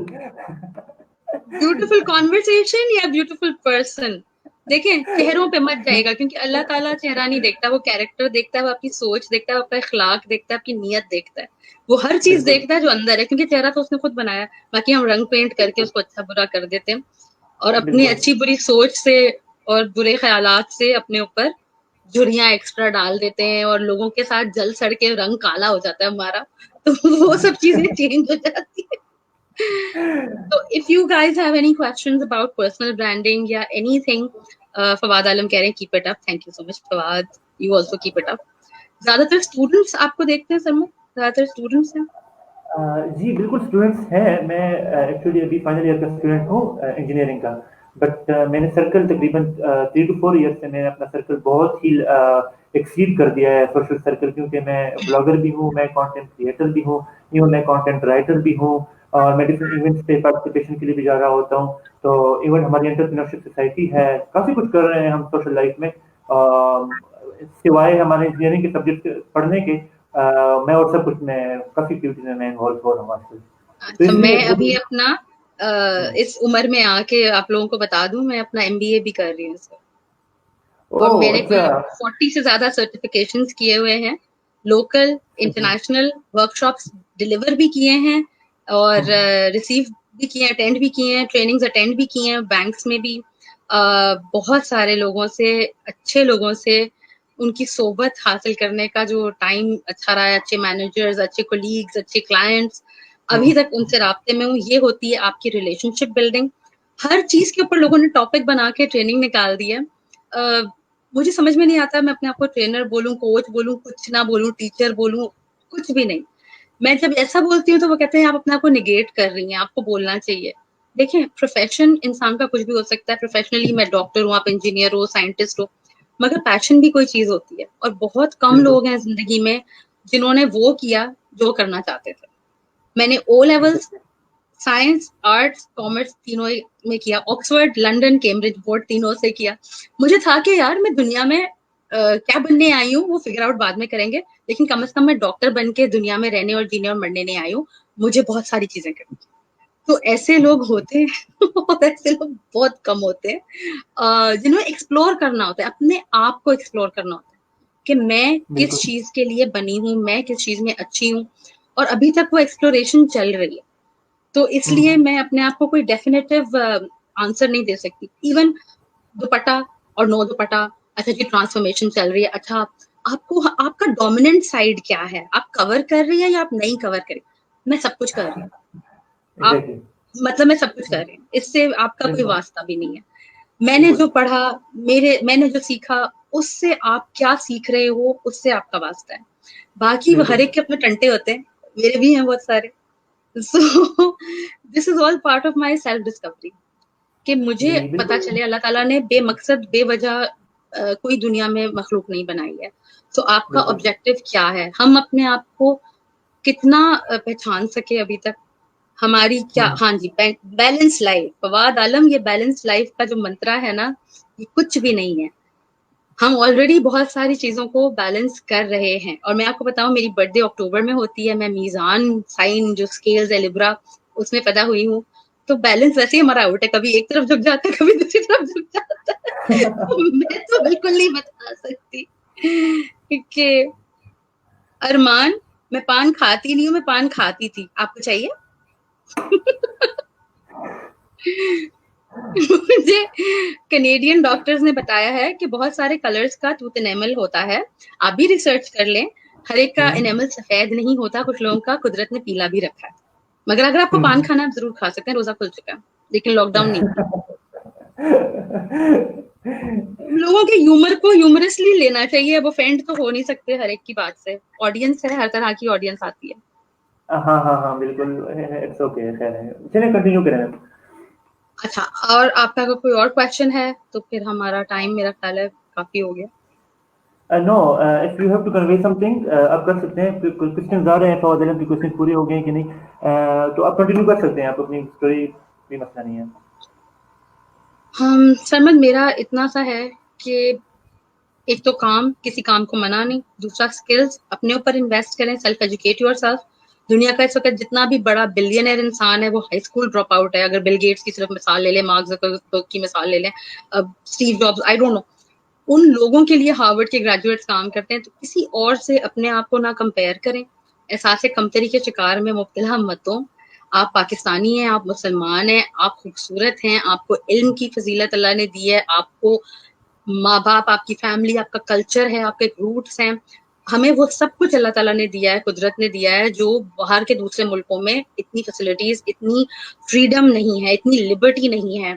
ब्यूटीफुल कॉन्वर्सेशन या ब्यूटीफुल पर्सन? देखें, चेहरों पे मत जाएगा, क्योंकि अल्लाह ताला चेहरा नहीं देखता, वो कैरेक्टर देखता है, वो आपकी सोच देखता है, वो आपका इखलाक देखता है, आपकी नीयत देखता है, वो हर चीज बिल्कुल। देखता है जो अंदर है, क्योंकि चेहरा तो उसने खुद बनाया। बाकी हम रंग पेंट करके बिल्कुल। उसको अच्छा बुरा कर देते हैं, और अपनी बिल्कुल। अच्छी बुरी सोच से और बुरे ख्यालात से अपने ऊपर झुर्रियां एक्स्ट्रा डाल देते हैं, और लोगों के साथ जल सड़ के रंग काला हो जाता है हमारा। तो वो सब चीजें चेंज हो जाती है। So if you guys have any questions about personal branding या anything, फवाद आलम कह रहे हैं keep it up, thank you so much Fawad, you also keep it up। ज्यादातर स्टूडेंट्स आपको देखते हैं सर में, ज्यादातर स्टूडेंट्स हैं? जी बिल्कुल, स्टूडेंट्स हैं। मैं एक्चुअली अभी फाइनल ईयर का स्टूडेंट हूँ इंजीनियरिंग का। बट मैंने सर्कल तकरीबन 3 to 4 ईयर से, मैंने अपना सर्कल बहुत ही एक्सीड कर दिया है सोशल सर्कल, क्योंकि मैं ब्लॉगर भी हूँ, मैं कंटेंट क्रिएटर भी हूँ, इवन मैं कंटेंट राइटर भी हूँ, और मैं डिफरेंट इवेंट्स पे पार्टिसिपेशन के लिए भी जा रहा होता हूँ। तो इवन हमारी एंटरप्रेन्योरशिप सोसाइटी है, काफ़ी कुछ कर रहे हैं हम सोशल लाइफ में। सिवाय हमारे इंजीनियरिंग के सब्जेक्ट पढ़ने के, मैं और सब कुछ में काफ़ी एक्टिविटीज में मैं इन्वॉल्व हो रहा हूँ आजकल। तो अच्छा, इसलिए मैं अभी अपना हम्म। इस उम्र में आके आप लोगों को बता दूं, मैं अपना एमबीए भी कर रही हूँ सर। और ओह मैंने अच्छा। कोई 40 से ज्यादा सर्टिफिकेशंस किए हुए हैं, लोकल इंटरनेशनल वर्कशॉप्स डिलीवर भी किए हैं, और रिसीव भी किए हैं, अटेंड भी किए हैं, ट्रेनिंग्स अटेंड भी किए हैं, बैंक्स में भी बहुत सारे लोगों से, अच्छे लोगों से उनकी सोबत हासिल करने का जो टाइम अच्छा रहा है, अच्छे मैनेजर्स, अच्छे कोलीग्स, अच्छे क्लाइंट्स, अभी तक उनसे राब्ते में हूँ। ये होती है आपकी रिलेशनशिप बिल्डिंग। हर चीज के ऊपर लोगों ने टॉपिक बना के ट्रेनिंग निकाल दी है। मुझे समझ में नहीं आता मैं अपने आप को ट्रेनर बोलूं, कोच बोलूं, कुछ ना बोलूं, टीचर बोलूं, कुछ भी नहीं। मैं जब ऐसा बोलती हूँ तो वो कहते हैं आप अपने आप को निगेट कर रही हैं, आपको बोलना चाहिए। देखें, प्रोफेशन इंसान का कुछ भी हो सकता है। प्रोफेशनली मैं डॉक्टर हूँ, आप इंजीनियर हो, साइंटिस्ट हो, मगर पैशन भी कोई चीज होती है। और बहुत कम बिल्कुल। लोग हैं जिंदगी में जिन्होंने वो किया जो करना चाहते थे। मैंने O levels, science, arts, commerce तीनों में किया, ऑक्सफोर्ड, लंदन, कैम्ब्रिज बोर्ड तीनों से किया। मुझे था कि यार मैं दुनिया में क्या बनने आई हूँ वो फिगर आउट बाद में करेंगे, लेकिन कम से कम मैं डॉक्टर बन के दुनिया में रहने और जीने और मरने नहीं आई हूँ। मुझे बहुत सारी चीजें करनी। तो ऐसे लोग होते हैं और ऐसे लोग बहुत कम होते हैं जिन्हें एक्सप्लोर करना होता है, अपने आप को एक्सप्लोर करना होता है कि मैं किस बिल्कुल। चीज के लिए बनी हूँ, मैं किस चीज में अच्छी हूँ। और अभी तक वो एक्सप्लोरेशन चल रही है। तो इसलिए हम्म। मैं अपने आप को कोई डेफिनेटिव आंसर नहीं दे सकती। इवन दुपट्टा और नो दुपट्टा, अच्छा जी ट्रांसफॉर्मेशन चल रही है, अच्छा आपको आपका डोमिनेंट साइड क्या है, आप कवर कर रही है या आप नहीं कवर कर रही? मैं सब कुछ कर रही हूँ। आप एग्जैक्टली। मतलब मैं सब कुछ कर रही हूँ, इससे आपका कोई बिल्कुल। वास्ता भी नहीं है। मैंने बिल्कुल। जो पढ़ा, मैंने जो सीखा, उससे आप क्या सीख रहे हो उससे आपका वास्ता है। बाकी वो हर बिल्कुल। एक के अपने टंटे होते हैं, मेरे भी हैं बहुत सारे। So this is all part of my self discovery, कि मुझे जी पता बिल्कुल। चले अल्लाह ताला ने बेमकसद बेवजह कोई दुनिया में मखलूक नहीं बनाई है। तो आपका बिल्कुल। ऑब्जेक्टिव क्या है, हम अपने आप को कितना पहचान सके अभी तक, हमारी क्या। हम्म। हाँ जी, बैलेंस लाइफ, फवाद आलम, ये बैलेंस लाइफ का जो मंत्रा है ना, ये कुछ भी नहीं है। हम ऑलरेडी बहुत सारी चीजों को बैलेंस कर रहे हैं। और मैं आपको बताऊं, मेरी बर्थडे अक्टूबर में होती है, मैं मीजान साइन जो स्केल्स है लिब्रा, उसमें पैदा हुई हूँ। तो बैलेंस वैसे ही हमारा आउट है, कभी एक तरफ झुक जाता है, कभी दूसरी तरफ झुक जाता है। तो मैं तो बिल्कुल नहीं बता सकती कि अरमान, मैं पान खाती नहीं हूँ, मैं पान खाती थी, आपको चाहिए? मुझे कनेडियन डॉक्टर्स ने बताया है कि बहुत सारे कलर्स का टूथ एनेमल होता है। आप भी रिसर्च कर लें, हर एक का हम्म। एनेमल सफेद नहीं होता, कुछ लोगों का कुदरत ने पीला भी रखा है। मगर अगर आपको पान हम्म। खाना, आप जरूर खा सकते हैं, रोजा खुल चुका है, लेकिन लॉकडाउन नहीं खुला। लोगों के ह्यूमर को ह्यूमरसली लेना चाहिए, अब ऑफेंड तो हो नहीं सकते हर एक की बात से। ऑडियंस है, हर तरह की ऑडियंस आती है। हाँ हाँ हाँ बिल्कुल। इट्स ओके, खैर है, चलिए कंटिन्यू करें। अच्छा, और आपका अगर कोई और क्वेश्चन है तो फिर हमारा टाइम, मेरा ख्याल है, काफी हो गया। No, if you have to convey something आप कर सकते हैं। क्वेश्चन आ रहे हैं, फवाद आलम की क्वेश्चन पूरे हो गए हैं कि नहीं, तो आप कंटिन्यू कर सकते हैं, आप अपनी स्टोरी, कोई मसला नहीं है। हम सरमद, मेरा इतना सा है कि एक तो काम, किसी काम को मना नहीं, दूसरा स्किल्स अपने ऊपर इन्वेस्ट करें, सेल्फ एजुकेट योरसेल्फ। दुनिया का इस वक्त जितना भी बड़ा बिलियनर इंसान है वो हाई स्कूल ड्रॉप आउट है। अगर बिल गेट्स की सिर्फ मिसाल ले लें, मार्क जकरबर्ग की मिसाल ले लें, अब Steve jobs, I don't know, उन लोगों के लिए हार्वर्ड के ग्रेजुएट्स काम करते हैं। तो किसी और से अपने आप को ना कंपेयर करें, एहसास कमतरी के शिकार में मुब्तला मत हो। आप पाकिस्तानी हैं, आप मुसलमान हैं, आप खूबसूरत हैं, आपको इल्म की फजीलत अल्लाह ने दी है, आपको माँ बाप, आपकी फैमिली, आपका कल्चर है, आपके रूट्स हैं। हमें वो सब कुछ अल्लाह ताला ने दिया है, कुदरत ने दिया है, जो बाहर के दूसरे मुल्कों में इतनी फैसिलिटीज, इतनी फ्रीडम नहीं है, इतनी लिबर्टी नहीं है।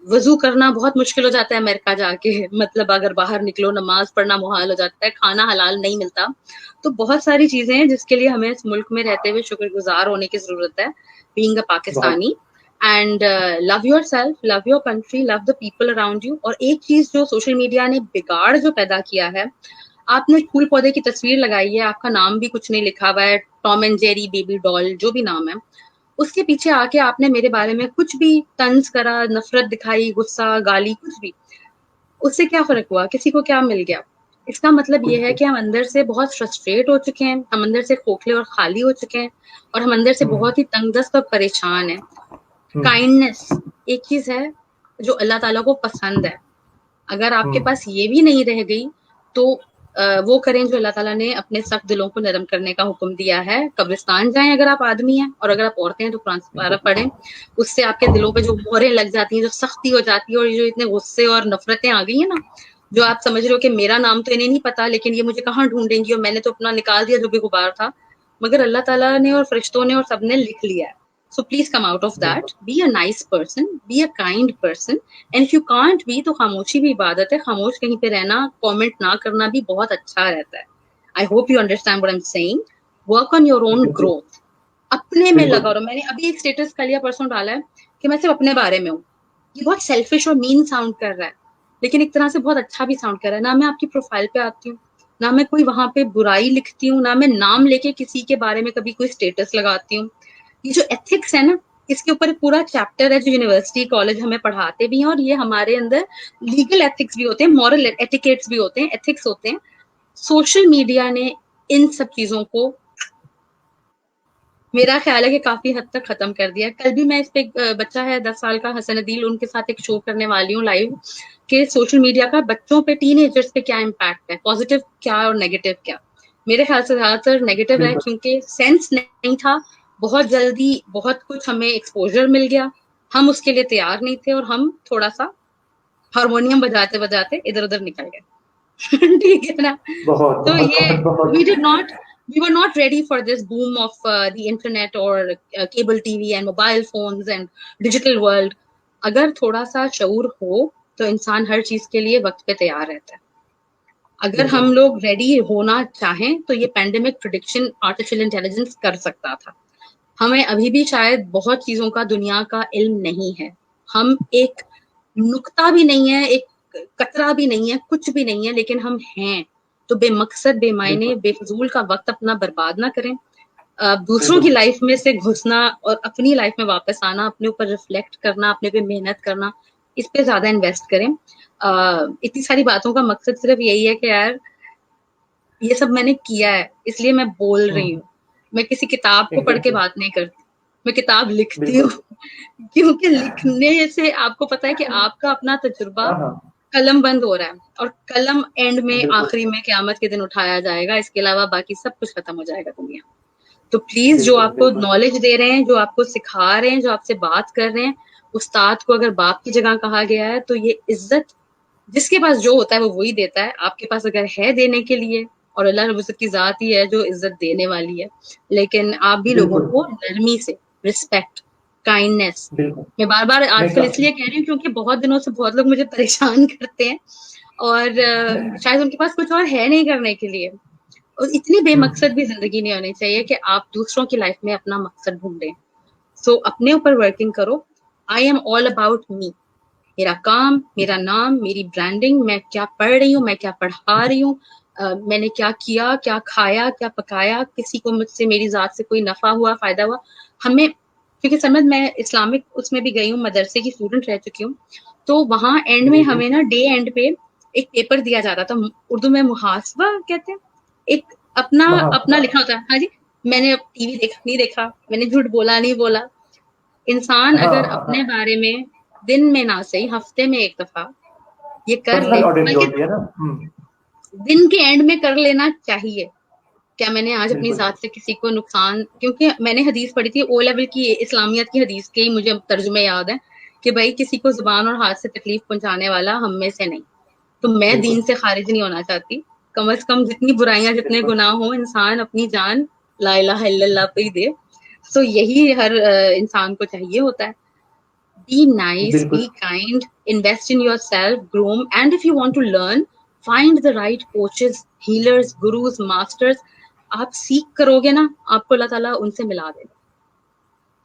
वजू करना बहुत मुश्किल हो जाता है अमेरिका जाके, मतलब अगर बाहर निकलो नमाज पढ़ना मुहाल हो जाता है, खाना हलाल नहीं मिलता। तो बहुत सारी चीजें हैं जिसके लिए हमें इस मुल्क में रहते हुए शुक्रगुजार होने की जरूरत है, बीइंग अ बहुत। Pakistani. And love your self, love your country, love the people around you. और एक चीज जो सोशल मीडिया ने बिगाड़ जो पैदा किया है, आपने फूल पौधे की तस्वीर लगाई है, आपका नाम भी कुछ नहीं लिखा हुआ है, Tom and Jerry, baby doll, जो भी नाम है, उसके पीछे आके आपने मेरे बारे में कुछ भी तंज करा, नफरत दिखाई, गुस्सा, गाली, कुछ भी, उससे क्या फर्क हुआ? किसी को क्या मिल गया? इसका मतलब ये है कि हम अंदर से बहुत फ्रस्ट्रेट हो चुके हैं, हम अंदर से खोखले और खाली हो चुके हैं, और हम अंदर से बहुत ही तंगदस्त और परेशान हैं। काइंडनेस एक चीज है जो अल्लाह ताला को पसंद है। अगर आपके पास ये भी नहीं रह गई तो वो करें जो अल्लाह ताला ने अपने सख्त दिलों को नरम करने का हुक्म दिया है। कब्रिस्तान जाएं अगर आप आदमी हैं, और अगर आप औरतें हैं तो कुरान पारा पढ़ें। उससे आपके दिलों पे जो मोहरें लग जाती हैं, जो सख्ती हो जाती है, और जो इतने गुस्से और नफरतें आ गई है ना, जो आप समझ रहे हो कि मेरा नाम तो इन्हें नहीं पता, लेकिन ये मुझे कहाँ ढूंढेंगी, और मैंने तो अपना निकाल दिया जो भी गुबार था, मगर अल्लाह ताला ने और फरिश्तों ने और सबने लिख लिया है। So please come out of that. Be a nice person. Be a kind person. And if you can't be, तो खामोशी भी इबादत है। खामोश कहीं पे रहना, कमेंट ना करना भी बहुत अच्छा रहता है। I hope you understand what I'm saying. Work on your own growth. अपने में लगा रहो। मैंने अभी एक स्टेटस कल या परसों डाला है कि मैं सिर्फ अपने बारे में हूँ। ये बहुत सेल्फिश और मीन साउंड कर रहा है, लेकिन एक तरह से बहुत अच्छा भी साउंड कर रहा है। ना मैं आपकी प्रोफाइल पे आती हूँ, ना मैं कोई वहां पे बुराई लिखती हूँ, ना मैं नाम लेके किसी के बारे में कभी कोई स्टेटस लगाती हूँ। ये जो एथिक्स है ना, इसके ऊपर एक पूरा चैप्टर है जो यूनिवर्सिटी कॉलेज हमें पढ़ाते भी हैं, और ये हमारे अंदर लीगल एथिक्स भी होते हैं, मॉरल एटिकेट्स भी होते हैं, एथिक्स होते हैं। सोशल मीडिया ने इन सब चीजों को, मेरा ख्याल है कि काफी हद तक खत्म कर दिया। कल भी मैं इस पे बच्चा है 10 साल का, हसन अदील, उनके साथ एक शो करने वाली हूँ लाइव, कि सोशल मीडिया का बच्चों पे, टीनेजर्स पे क्या इम्पैक्ट है, पॉजिटिव क्या और नेगेटिव क्या। मेरे ख्याल से ज्यादातर नेगेटिव है, क्योंकि सेंस नहीं था। बहुत जल्दी बहुत कुछ हमें एक्सपोजर मिल गया, हम उसके लिए तैयार नहीं थे, और हम थोड़ा सा हारमोनियम बजाते बजाते इधर उधर निकल गए। ठीक है ना? तो ये we did not, we were not ready for this boom of the internet or cable TV and mobile phones and digital world. अगर थोड़ा सा शऊर हो तो इंसान हर चीज के लिए वक्त पे तैयार रहता है। अगर हम लोग रेडी होना चाहें तो ये पैंडेमिक प्रिडिक्शन आर्टिफिशियल इंटेलिजेंस कर सकता था। हमें अभी भी शायद बहुत चीजों का, दुनिया का इल्म नहीं है। हम एक नुक्ता भी नहीं है, एक कतरा भी नहीं है, कुछ भी नहीं है, लेकिन हम हैं। तो बेमकसद, बेमायने, बेफजूल का वक्त अपना बर्बाद ना करें। दूसरों की लाइफ में से घुसना और अपनी लाइफ में वापस आना, अपने ऊपर रिफ्लेक्ट करना, अपने पे मेहनत करना, इस पे ज्यादा इन्वेस्ट करें। इतनी सारी बातों का मकसद सिर्फ यही है कि यार ये सब मैंने किया है, इसलिए मैं बोल रही हूँ। मैं किसी किताब को पढ़ के बात नहीं करती, मैं किताब लिखती हूँ। क्योंकि लिखने से आपको पता है कि आपका अपना तजुर्बा कलम बंद हो रहा है, और कलम एंड में, आखिरी में, क़यामत के दिन उठाया जाएगा। इसके अलावा बाकी सब कुछ खत्म हो जाएगा दुनिया। तो प्लीज, जो आपको नॉलेज दे रहे हैं, जो आपको सिखा रहे हैं, जो आपसे बात कर रहे हैं, उस्ताद को अगर बाप की जगह कहा गया है, तो ये इज्जत जिसके पास जो होता है वो वही देता है। आपके पास अगर है देने के लिए, और अल्लाह रब्बुल इज्जत की जात ही है जो इज्जत देने वाली है, लेकिन आप भी लोगों को नरमी से, रिस्पेक्ट, काइंडनेस, मैं बार बार आजकल इसलिए कह रही हूँ क्योंकि बहुत दिनों से बहुत लोग मुझे परेशान करते हैं, और शायद उनके पास कुछ और है नहीं करने के लिए। और इतनी बेमकसद भी जिंदगी नहीं होनी चाहिए कि आप दूसरों की लाइफ में अपना मकसद ढूंढें। सो अपने ऊपर वर्किंग करो। I am all about me, मेरा काम, मेरा नाम, मेरी ब्रांडिंग, मैं क्या पढ़ रही हूँ, मैं क्या पढ़ा रही हूँ, मैंने क्या किया, क्या खाया, क्या पकाया, किसी को मुझसे, मेरी जात से कोई नफा हुआ, फायदा हुआ हमें। क्योंकि समझ, मैं इस्लामिक उसमें भी गई हूँ, मदरसे की स्टूडेंट रह चुकी हूँ, तो वहां एंड में हमें ना, डे एंड पे एक पेपर दिया जाता था, उर्दू में मुहासबा कहते हैं, एक अपना अपना लिखा होता है। हाँ जी, मैंने टीवी देखा नहीं देखा, मैंने झूठ बोला नहीं बोला। इंसान अगर अपने बारे में दिन में ना सही, हफ्ते में एक दफा ये कर ले, बल्कि दिन के एंड में कर लेना चाहिए। क्या मैंने आज अपनी जात से किसी को नुकसान, क्योंकि मैंने हदीस पढ़ी थी ओ लेवल की, इस्लामियत की हदीस के ही मुझे तर्जुमे याद है कि भाई किसी को जुबान और हाथ से तकलीफ पहुंचाने वाला हम में से नहीं। तो मैं दीन से खारिज नहीं होना चाहती। कम से कम जितनी बुराइयां, जितने गुनाह हो, इंसान अपनी जान ला इलाहा इल्लल्लाह पे ही दे। तो यही हर इंसान को चाहिए होता है। Be nice, be kind, invest in yourself, groom, and if you want to learn, find the right coaches, healers, gurus, masters. आप सीख करोगे ना, आपको अल्लाह ताला उनसे मिला देगा।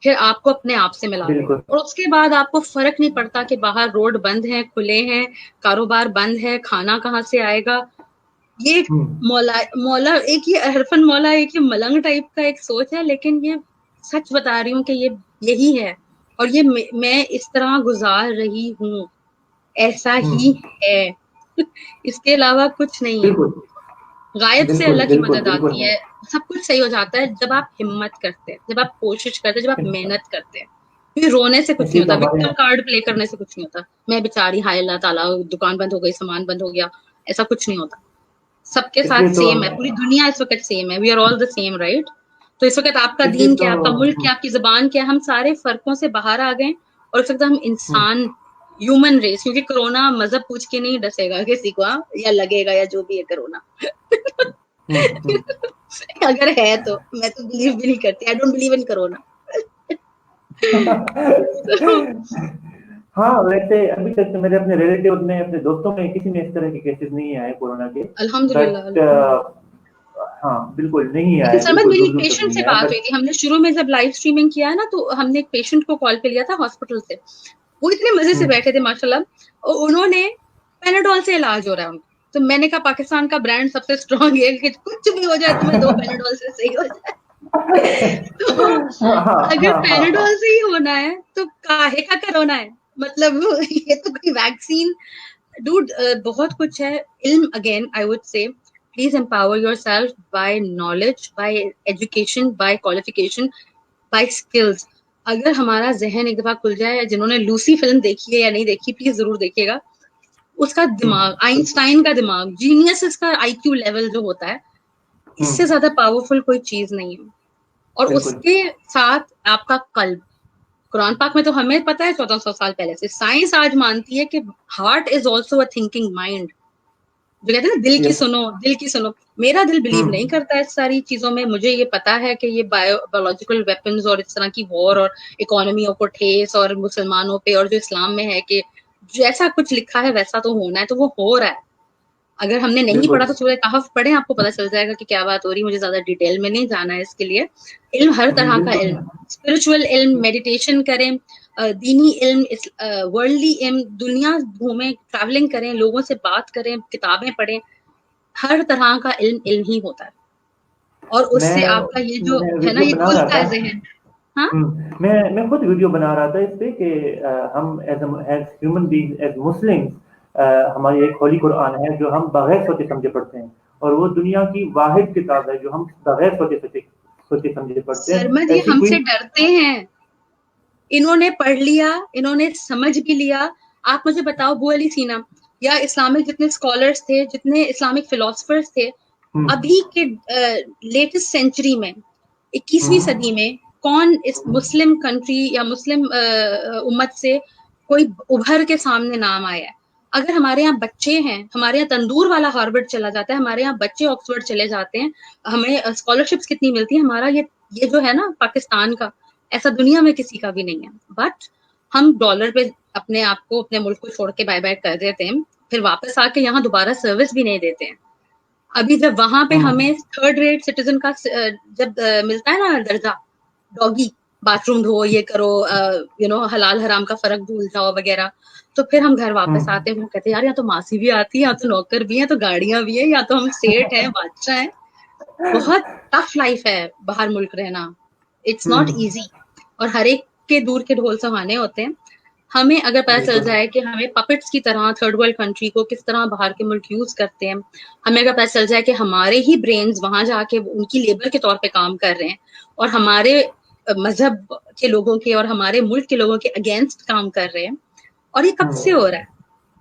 फिर आपको अपने आप से मिला देगा, बिल्कुल। और उसके बाद आपको फर्क नहीं पड़ता कि बाहर रोड बंद है, खुले हैं, कारोबार बंद है, खाना कहाँ से आएगा। ये एक हम्म। मौला मौला एक ये अहरफन मौला एक ये मलंग टाइप का एक सोच है, लेकिन ये सच बता रही हूँ कि ये यही है, और ये मैं इस तरह गुजार रही हूँ, ऐसा ही हम्म। है। इसके अलावा कुछ नहीं है। बिल्कुल गायब से बिल्कुल अल्लाह की बिल्कुल मदद बिल्कुल आती है। है। सब कुछ सही हो जाता है जब आप हिम्मत करते हैं, जब आप कोशिश करते हैं, जब आप मेहनत करते हैं। क्योंकि रोने से कुछ नहीं इसी तो होता, हमारे विक्टिम यहाँ। कार्ड प्ले करने से कुछ नहीं होता, मैं बेचारी हाय अल्लाह ताला दुकान बंद हो गई, सामान बंद हो गया, ऐसा कुछ नहीं होता। सबके इसलिए साथ तो सेम है, पूरी हम। दुनिया इस वक्त सेम है, we are all the same, right. तो इस वक्त आपका इसलिए दीन तो क्या, आपका मुल्क क्या, आपकी जुबान क्या, हम सारे फर्कों से बाहर आ गए, और इस वक्त हम हम्म, इंसान, ह्यूमन रेस, क्योंकि कोरोना मजहब पूछ के नहीं डसेगा किसी को, हाँ? या लगेगा, या जो भी है कोरोना। हम्म। अगर है तो मैं तो बिलीव भी नहीं करती, I don't believe in corona. हाँ, वैसे अभी तक तो मेरे अपने रिलेटिव में, अपने दोस्तों में किसी में इस तरह के केसेस नहीं आए कोरोना के। अल्हम्दुलिल्लाह, बट अल्हम्दुलिल्लाह। हाँ, बिल्कुल नहीं लेकिन आए, समझ, बिल्कुल मेरी दूर एक दूर तक पेशेंट नहीं से आए, बात बट। हुई थी, हमने शुरू में जब लाइव स्ट्रीमिंग किया ना, तो हमने एक पेशेंट को कॉल पे लिया था हॉस्पिटल से। वो इतने मजे से बैठे थे माशाल्लाह, और उन्होंने पैनाडोल से इलाज हो रहा है उनका। तो मैंने कहा पाकिस्तान का ब्रांड सबसे स्ट्रांग है कि कुछ भी हो जाए तुम्हें दो पैनाडोल से सही हो जाए। तो हाँ हाँ अगर हाँ हाँ हाँ। पैनाडोल से ही होना है तो काहे का कोरोना है, मतलब ये तो कोई वैक्सीन, डूड, बहुत कुछ है। इल्म, again I would say, please empower yourself by knowledge, by education, by qualification, by skills। अगर हमारा जहन एक दफा खुल जाए, जिन्होंने लूसी फिल्म देखी है या नहीं देखी, प्लीज जरूर देखिएगा। उसका दिमाग, बिल्कुल। आइंस्टाइन का दिमाग, जीनियस का आईक्यू लेवल जो होता है, इससे हम्म। ज्यादा पावरफुल कोई चीज नहीं है। और बिल्कुल। उसके साथ आपका कल्ब, कुरान पाक में तो हमें पता है 1400 साल पहले से, साइंस आज मानती है कि heart is also a thinking mind. जो कहते हैं ना, दिल की यस। सुनो, दिल की सुनो। मेरा दिल बिलीव नहीं हम्म। करता इस सारी चीजों में। मुझे ये पता है कि ये बायोलॉजिकल वेपन्स और इस तरह की वॉर और इकोनॉमियों को ठेस, और मुसलमानों पे, और जो इस्लाम में है कि जैसा कुछ लिखा है वैसा तो होना है, तो वो हो रहा है। अगर हमने नहीं पढ़ा बिल्कुल। तो सूरह कहफ पढ़े, आपको पता चल जाएगा कि क्या बात हो रही है। मुझे ज्यादा डिटेल में नहीं जाना है इसके लिए। इल्म, हर तरह का बिल्कुल। इल्म, स्पिरिचुअल इल्म, मेडिटेशन करें, दीनी इल्म, वर्ल्डली इल्म, दुनिया घूमें, ट्रैवलिंग करें, लोगों से बात करें, किताबें पढ़ें। हर तरह का इल्म इल्म ही होता है, और उससे मैं आपका ये जो मैं है ना, वीडियो ये बना रहा खुलता था। है जहन। हाँ, मैं खुद वीडियो बना रहा था इस पे कि हम as as human being, as Muslims, हमारी एक होली कुरान है जो हम बगैर सोचे समझे पढ़ते हैं, और वो दुनिया की वाहिद किताब है जो हम बगैर सोचे समझे पढ़ते हैं। सरमद, ये ऐसी हमसे कोई। डरते हैं। इन्होंने पढ़ लिया, इन्होंने समझ भी लिया। आप मुझे बताओ, अबू अली सीना या इस्लामिक जितने स्कॉलर्स थे, जितने इस्लामिक फिलोसफर्स थे, हम्म। अभी के लेटेस्ट सेंचुरी में, 21वीं सदी हम्म। में, कौन इस मुस्लिम कंट्री या मुस्लिम उम्मत से कोई उभर के सामने नाम आया है? अगर हमारे यहाँ बच्चे हैं, हमारे यहाँ तंदूर वाला हार्वर्ड चला जाता है, हमारे यहाँ बच्चे ऑक्सफोर्ड चले जाते हैं, हमें स्कॉलरशिप्स कितनी मिलती है। हमारा ये जो है ना पाकिस्तान का, ऐसा दुनिया में किसी का भी नहीं है। बट हम डॉलर पे अपने आप को, अपने मुल्क को छोड़ के बाय बाय कर देते हैं, फिर वापस आके यहाँ दोबारा सर्विस भी नहीं देते हैं। अभी जब वहां पे हम्म। हमें थर्ड रेट सिटीजन का जब मिलता है ना दर्जा, डॉगी, बाथरूम धो, ये करो, हलाल हराम का फर्क भूल जाओ वगैरह, तो फिर हम घर वापस हम्म। आते हैं, हम कहते हैं यार, यहाँ तो मासी भी आती है, यहाँ तो नौकर भी है, तो गाड़ियां भी है, या तो हम सेठ हैं, बादशाह हैं। बहुत टफ लाइफ है बाहर मुल्क रहना, इट्स नॉट हम्म। इजी। और हर एक के दूर के ढोल सुहाने होते हैं। हमें अगर पता चल बिल्कुल। जाए कि हमें पपेट्स की तरह थर्ड वर्ल्ड कंट्री को किस तरह बाहर के मुल्क यूज करते हैं, हमें अगर पता चल जाए कि हमारे ही ब्रेन्स वहां जाके उनकी लेबर के तौर पे काम कर रहे हैं, और हमारे मजहब के लोगों के और हमारे मुल्क के लोगों के अगेंस्ट काम कर रहे हैं, और ये कब से हो रहा है,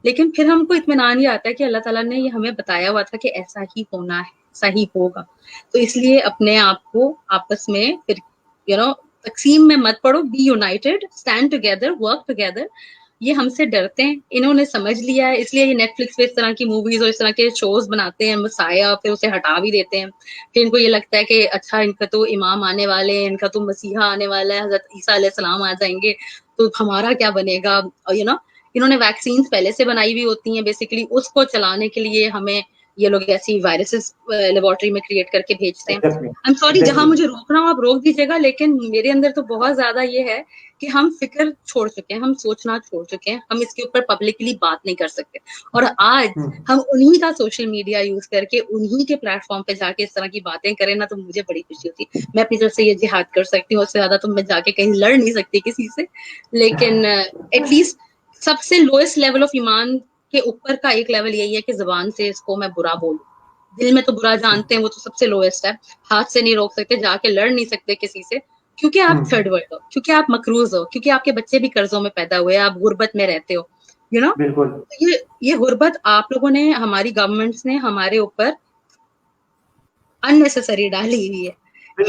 लेकिन फिर हमको इत्मीनान ये आता है कि अल्लाह ताला ने ये हमें बताया हुआ था कि ऐसा ही होना है, ऐसा ही होगा। तो इसलिए अपने आप को आपस में फिर, यू नो तकसीम में मत पड़ो, be united, stand together, work together. ये हमसे डरते हैं, इन्होंने समझ लिया है, इसलिए ये नेटफ्लिक्स पे इस तरह की मूवीज और इस तरह के शोज बनाते हैं, मसाया, फिर उसे हटा भी देते हैं। फिर इनको ये लगता है कि अच्छा, इनका तो इमाम आने वाले हैं, इनका तो मसीहा आने वाला है, हजरत ईसा अलैहिस्सलाम आ जाएंगे, तो हमारा क्या बनेगा। और इन्होंने वैक्सीन पहले से बनाई हुई होती हैं, बेसिकली उसको चलाने के लिए हमें ये लोग ऐसी वायरसेस लेबोरेटरी में क्रिएट करके भेजते हैं। Exactly. आई एम सॉरी, जहां Exactly. मुझे रोकना हो आप रोक दीजिएगा, लेकिन मेरे अंदर तो बहुत ज्यादा ये है कि हम फिक्र छोड़ चुके हैं, हम सोचना छोड़ चुके हैं, हम इसके ऊपर पब्लिकली बात नहीं कर सकते। और आज हम उन्हीं का सोशल मीडिया यूज करके उन्हीं के प्लेटफॉर्म पे जाके इस तरह की बातें करें ना, तो मुझे बड़ी खुशी होती है। मैं अपनी तरफ से ये जिहाद कर सकती हूँ, उससे ज्यादा तो मैं जाके कहीं लड़ नहीं सकती किसी से, लेकिन एटलीस्ट सबसे लोएस्ट लेवल ऑफ ईमान के ऊपर का एक लेवल यही है कि जुबान से इसको मैं बुरा बोलूं। दिल में तो बुरा जानते हैं, वो तो सबसे लोएस्ट है, हाथ से नहीं रोक सकते, जाके लड़ नहीं सकते किसी से, क्योंकि आप थर्ड वर्ल्ड हो, क्योंकि आप मकरूज हो, क्योंकि आपके बच्चे भी कर्जों में पैदा हुए, आप गुर्बत में रहते हो, यू नो। बिल्कुल। ये गुर्बत आप लोगों ने, हमारी गवर्नमेंट्स ने हमारे ऊपर अननेसेसरी डाली हुई है,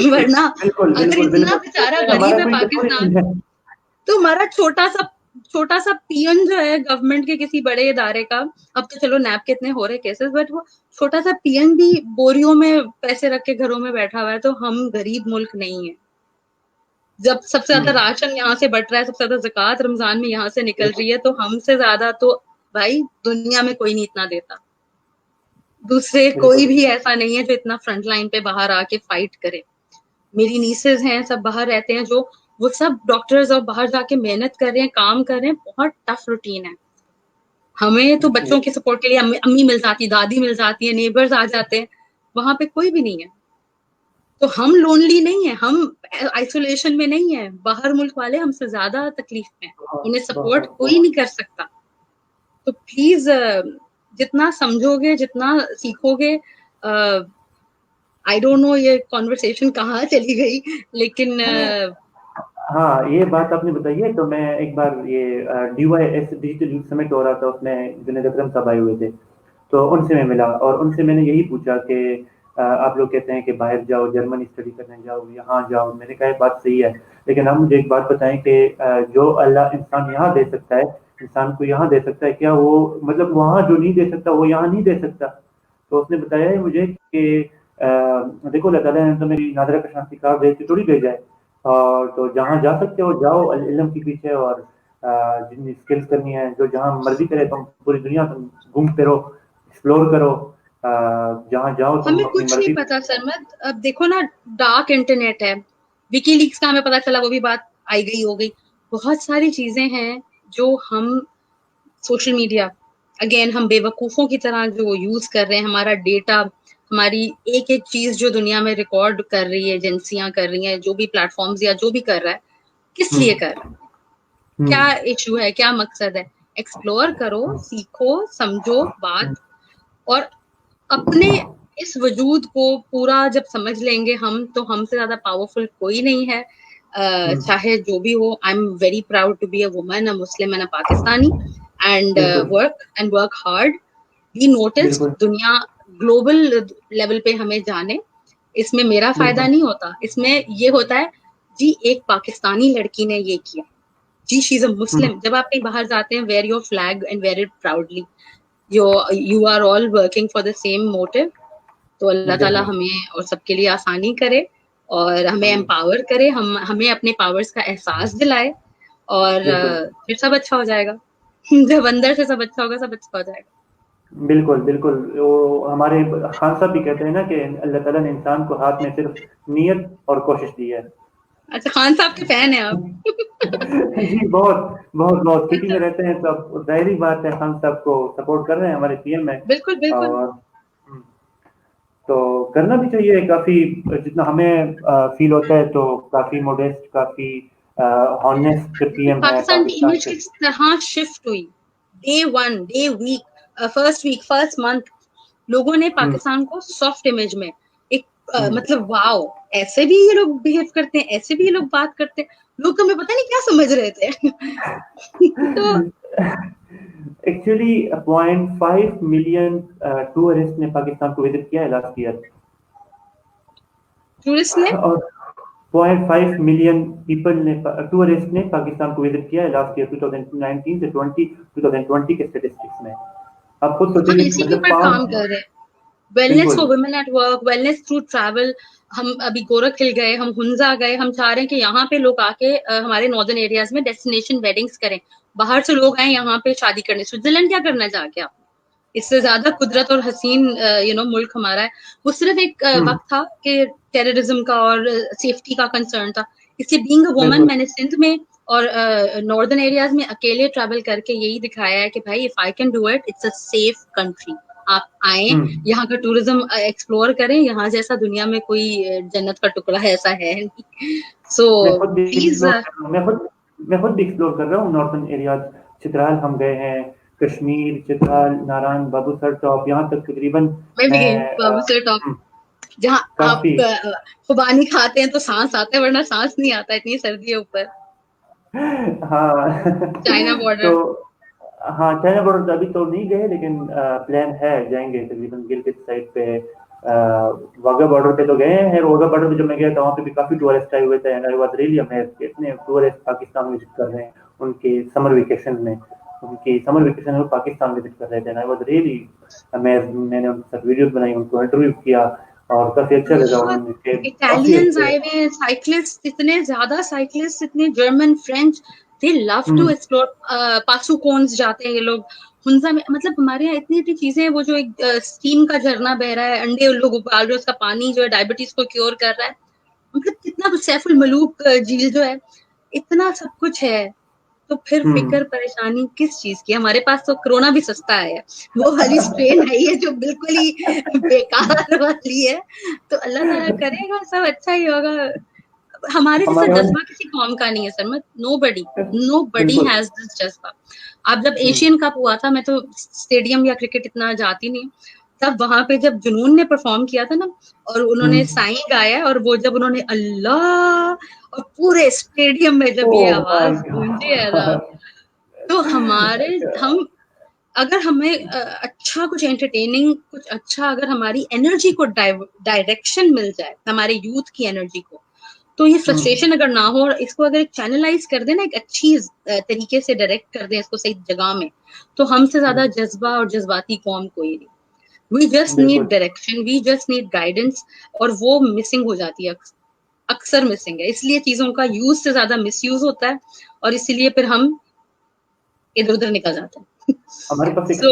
वरना बिल्कुल अगर बिल्कुल इतना बिल्कुल, बेचारा हमारा गरीब है कोई कसूर पाकिस्तान, नहीं है। तो हमारा छोटा सा पीएन जो है गवर्नमेंट के किसी बड़े इदारे का, अब तो चलो नैब के इतने हो रहे केसेस, बट वो छोटा सा पीएन भी बोरियों में पैसे रख के घरों में बैठा हुआ है, तो हम गरीब मुल्क नहीं है। जब सबसे ज्यादा राशन यहाँ से बट रहा है, सबसे ज्यादा ज़कात रमजान में यहाँ से निकल रही है, तो हमसे ज्यादा तो भाई दुनिया में कोई नहीं इतना देता। दूसरे कोई भी ऐसा नहीं है जो इतना फ्रंट लाइन पे बाहर आके फाइट करे। मेरी नीसेस हैं, सब बाहर रहते हैं, जो वो सब डॉक्टर्स और बाहर जाके मेहनत कर रहे हैं, काम कर रहे हैं, बहुत टफ रूटीन है। हमें तो बच्चों के सपोर्ट के लिए अम्मी मिल जाती, दादी मिल जाती है, नेबर्स आ जाते हैं, वहां पे कोई भी नहीं है। तो हम लोनली नहीं है, हम आइसोलेशन में नहीं है, बाहर मुल्क वाले हमसे ज्यादा तकलीफ में, उन्हें सपोर्ट कोई नहीं कर सकता। तो प्लीज जितना समझोगे, जितना सीखोगे, आई डोंट नो ये कॉन्वर्सेशन कहाँ चली गई, लेकिन हाँ, ये बात आपने बताई है, तो मैं एक बार ये DYS डिजिटल यूथ समिट हो रहा था, उसमें जुनैद अकरम साहब आए हुए थे, तो उनसे मैं मिला और उनसे मैंने यही पूछा कि आप लोग कहते हैं कि बाहर जाओ, जर्मनी स्टडी करने जाओ, यहाँ जाओ। मैंने कहा ये बात सही है, लेकिन आप मुझे एक बात बताएं कि जो अल्लाह इंसान यहाँ दे सकता है, इंसान को यहाँ दे सकता है, क्या वो मतलब वहाँ जो नहीं दे सकता वो यहाँ नहीं दे सकता? तो उसने बताया है मुझे कि देखो अल्लाह ताला ने तो मेरी नादरा का शांति कहा भेज के थोड़ी भेजा है, और तो जहाँ जा सकते हो जाओ इल्म के पीछे, और जितनी स्किल्स करनी है जो जहाँ मर्जी करे, तुम पूरी दुनिया तुम घूमते रहो, एक्सप्लोर करो, जहाँ जाओ तुम हमें अपनी कुछ नहीं मर्जी। पता सरमद। अब देखो ना, डार्क इंटरनेट है, विकीलीक्स का हमें पता चला, वो भी बात आई गई हो गई। बहुत सारी चीजें हैं जो हम सोशल मीडिया, अगेन हम बेवकूफों की तरह जो यूज कर रहे हैं, हमारा डेटा, हमारी एक एक चीज जो दुनिया में रिकॉर्ड कर रही है, एजेंसियां कर रही हैं, जो भी प्लेटफॉर्म्स या जो भी कर रहा है, किस लिए कर रहा है, क्या इशू है, क्या मकसद है? एक्सप्लोर करो, सीखो, समझो बात, और अपने इस वजूद को पूरा जब समझ लेंगे हम, तो हमसे ज्यादा पावरफुल कोई नहीं है। चाहे जो भी हो, I am very proud to be a woman, a Muslim and a Pakistani, and work hard, be noticed, बिल्कुल दुनिया ग्लोबल लेवल पे हमें जाने। इसमें मेरा फायदा बिल्कुल नहीं होता, इसमें ये होता है जी एक पाकिस्तानी लड़की ने ये किया, जी शी इज अ मुस्लिम। जब आप कहीं बाहर जाते हैं, wear your flag and wear it proudly, you are all working for the same motive। तो अल्लाह ताला एग्जैक्टली। हमें और सबके लिए आसानी करे, और हमें एम्पावर करे, हमें अपने पावर्स का एहसास दिलाए, और बिल्कुल फिर सब अच्छा हो जाएगा। जब अंदर से सब अच्छा होगा, सब अच्छा हो जाएगा। बिल्कुल बिल्कुल, वो हमारे खान साहब भी कहते हैं ना कि अल्लाह ताला ने इंसान को हाथ में सिर्फ नीयत और कोशिश दी है। अच्छा, खान साहब के फैन है आप? जी बहुत बहुत बहुत, सिटी में अच्छा, रहते हैं तो अब जाहिर बात है हम सबको सपोर्ट कर रहे हैं, हमारे पीएम है। बिल्कुल बिल्कुल। और तो करना भी चाहिए काफी, जितना हमें फील होता है, तो काफी मोडेस्ट, काफी हॉनेस्ट पीएम है पाकिस्तान की पाकिस्तान इमेज के। किस तरह शिफ्ट हुई, day one, day week, first month, लोगों ने हम्म, पाकिस्तान को सॉफ्ट इमेज में एक मतलब वाओ, ऐसे भी ये लोग बिहेव करते हैं, ऐसे भी ये लोग बात करते हैं, लोग तो हमें पता नहीं क्या समझ रहे थे। तो एक्चुअली 0.5 मिलियन टूरिस्ट ने पाकिस्तान को विजिट किया है लास्ट ईयर, टूरिस्ट ने, और 0.5 मिलियन पीपल ने, टूरिस्ट ने पाकिस्तान को विजिट किया है लास्ट ईयर, 2019 से 2020 के स्टेटिस्टिक्स में। आप खुद सोचिए हम कि इसी के मतलब ऊपर काम पाँच। कर रहे हैं, वेलनेस बिल्कुल for women at work, wellness through travel. हम अभी गोरख हिल गए, हम हुंजा गए, हम चाह रहे हैं कि यहाँ पे लोग आके हमारे नॉर्दर्न एरियाज में डेस्टिनेशन वेडिंग्स करें, बाहर से लोग आए यहाँ पे शादी करने। स्विट्जरलैंड क्या करना चाह के आप? इससे ज्यादा कुदरत और हसीन मुल्क हमारा है। वो सिर्फ एक वक्त था कि टेररिज्म का और सेफ्टी का कंसर्न था, इसलिए बीइंग अ वुमन बिल्कुल। मैंने सिंध में और नॉर्दर्न एरियाज में अकेले ट्रैवल करके यही दिखाया है कि भाई if I can do it, it's a safe country. आप आए, हम्म। यहाँ का टूरिज्म एक्सप्लोर करें, यहाँ जैसा दुनिया में कोई जन्नत का टुकड़ा है ऐसा है नहीं। सो मैं खुद भी प्लीज। एक्सप्लोर कर रहा हूँ, मैं खुद भी एक्सप्लोर कर रहा हूँ नॉर्थन एरियाज। चित्राल हम गए हैं, कश्मीर, चित्राल, नारायण, बाबूसर टॉप, यहाँ तक तकरीबन मैं भी मैं गई हूँ बाबू सर टॉप, जहाँ काफी। आप खुबानी खाते हैं तो सांस आता है, वरना सांस नहीं आता, इतनी सर्दी है ऊपर। हाँ। चाइना तो बॉर्डर। हाँ, चाइना बॉर्डर अभी तो नहीं गए, लेकिन प्लान है, जाएंगे तकरीबन गिलगित साइड पे। वाघा बॉर्डर पे तो गए हैं, वाघा बॉर्डर पे जब मैं गया था वहाँ पे भी काफी टूरिस्ट आए हुए थे, and I was really amazed इतने टूरिस्ट पाकिस्तान विजिट कर रहे हैं उनके समर वेकेशन में। उनकी समर वेकेशन में पाकिस्तान विजिट कर रहे थे, and I was really amazed. मैंने उनके साथ वीडियोस बनाई, उनको इंटरव्यू किया, और काफी अच्छा लगा बहुत उन्होंने, काफी इटालियंस अच्छे। आए हुए हैं, साइकिलिस्ट, इतने ज्यादा साइकिलिस्ट, इतने German, French, they love to hmm. Explore. Passu Cones जाते हैं ये लोग, हुंजा में, मतलब हमारे यहाँ इतनी इतनी चीजें हैं। वो जो एक स्टीम का झरना बह रहा है, अंडे उन लोग उबाल रहे हैं, उसका पानी जो है डायबिटीज को क्योर कर रहा है, मतलब कितना कुछ। सैफुल मलूक झील जो है, इतना सब कुछ है। तो फिर हम्म। फिक्र परेशानी किस चीज की? हमारे पास तो कोरोना भी सस्ता है, वो वाली स्ट्रेन है ये जो बिल्कुल ही बेकार वाली है। तो अल्लाह ताला करेगा, सब अच्छा ही होगा। हमारे जैसा हमारे यहाँ जज्बा किसी कौम का नहीं है सर, मत, नो बडी बिल्कुल। हैज दिस जज्बा। अब जब हम्म। एशियन कप हुआ था, मैं तो स्टेडियम या क्रिकेट इतना जाती नहीं, तब वहां पे जब जुनून ने परफॉर्म किया था ना, और उन्होंने हम्म। साईं गाया, और वो जब उन्होंने अल्लाह, और पूरे स्टेडियम में जब ये ओह माय आवाज गूंजी है ना, गॉड। तो हमारे, हम, अगर हमें अच्छा कुछ एंटरटेनिंग, कुछ अच्छा, अगर हमारी एनर्जी को डायरेक्शन मिल जाए, हमारे यूथ की एनर्जी को, तो ये हम्म। फ्रस्ट्रेशन अगर ना हो, और इसको अगर एक चैनलाइज कर देना, एक अच्छी तरीके से डायरेक्ट कर दें इसको सही जगह में, तो हमसे ज्यादा जज्बा और जज्बाती कौम कोई नहीं। वी जस्ट नीड बिल्कुल। Direction, we just need guidance, और वो मिसिंग हो जाती है, अक्सर मिसिंग है, इसलिए चीजों का यूज से ज्यादा मिसयूज होता है, और इसीलिए फिर हम इधर उधर निकल जाते हैं। हमारे पास सो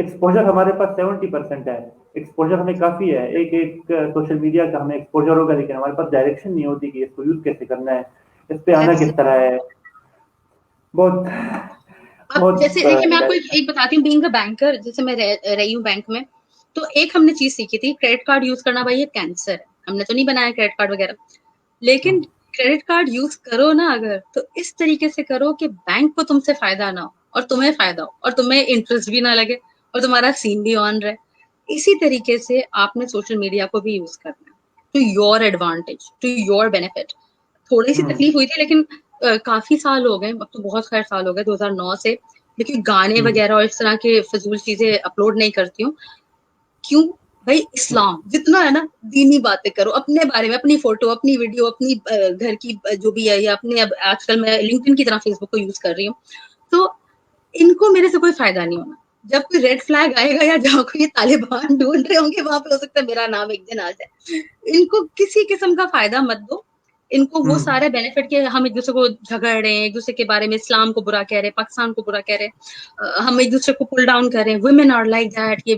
एक्सपोजर हमारे पास 70% है। एक्सपोजर हमें काफी है, एक एक सोशल मीडिया का हमें एक्सपोजर होगा, लेकिन हमारे पास डायरेक्शन नहीं होती कि इसको यूज कैसे करना है, इस पे आना किस तरह है। बहुत अब बहुत जैसे देखिए, मैं आपको एक बताती हूँ, बीइंग अ बैंकर, जैसे मैं रही हूँ बैंक में, तो एक हमने चीज सीखी थी, क्रेडिट कार्ड यूज करना भाई ये कैंसर है। हमने तो नहीं बनाया क्रेडिट कार्ड वगैरह, लेकिन क्रेडिट कार्ड यूज करो ना अगर, तो इस तरीके से करो कि बैंक को तुमसे फायदा ना हो, और तुम्हें फायदा हो, और तुम्हें इंटरेस्ट भी ना लगे, और तुम्हारा सीन भी ऑन रहे। इसी तरीके से आपने सोशल मीडिया को भी यूज करना है, to your advantage, to your benefit. थोड़ी सी तकलीफ हुई थी, लेकिन काफी साल हो गए, अब तो बहुत खैर साल हो गए, 2009 से, लेकिन गाने वगैरह और इस तरह के फजूल चीजें अपलोड नहीं करती हूँ। क्यों? भाई इस्लाम जितना है ना, दीनी बातें करो, अपने बारे में, अपनी फोटो, अपनी वीडियो, अपनी घर की जो भी है, या अपने, अब आजकल मैं लिंक्डइन की तरह फेसबुक को यूज कर रही हूँ, तो इनको मेरे से कोई फायदा नहीं होना। जब कोई रेड फ्लैग आएगा, या जहाँ कोई तालिबान ढूंढ रहे होंगे, वहां पे हो सकता है मेरा नाम एक दिन आ जाए। इनको किसी किस्म का फायदा मत दो। इनको वो सारे बेनिफिट के, हम एक दूसरे को झगड़ रहे हैं, एक दूसरे के बारे में, इस्लाम को बुरा कह रहे हैं, पाकिस्तान को बुरा कह रहे हैं, हम एक दूसरे को पुल डाउन कर रहे हैं, वुमेन आर लाइक दैट, ये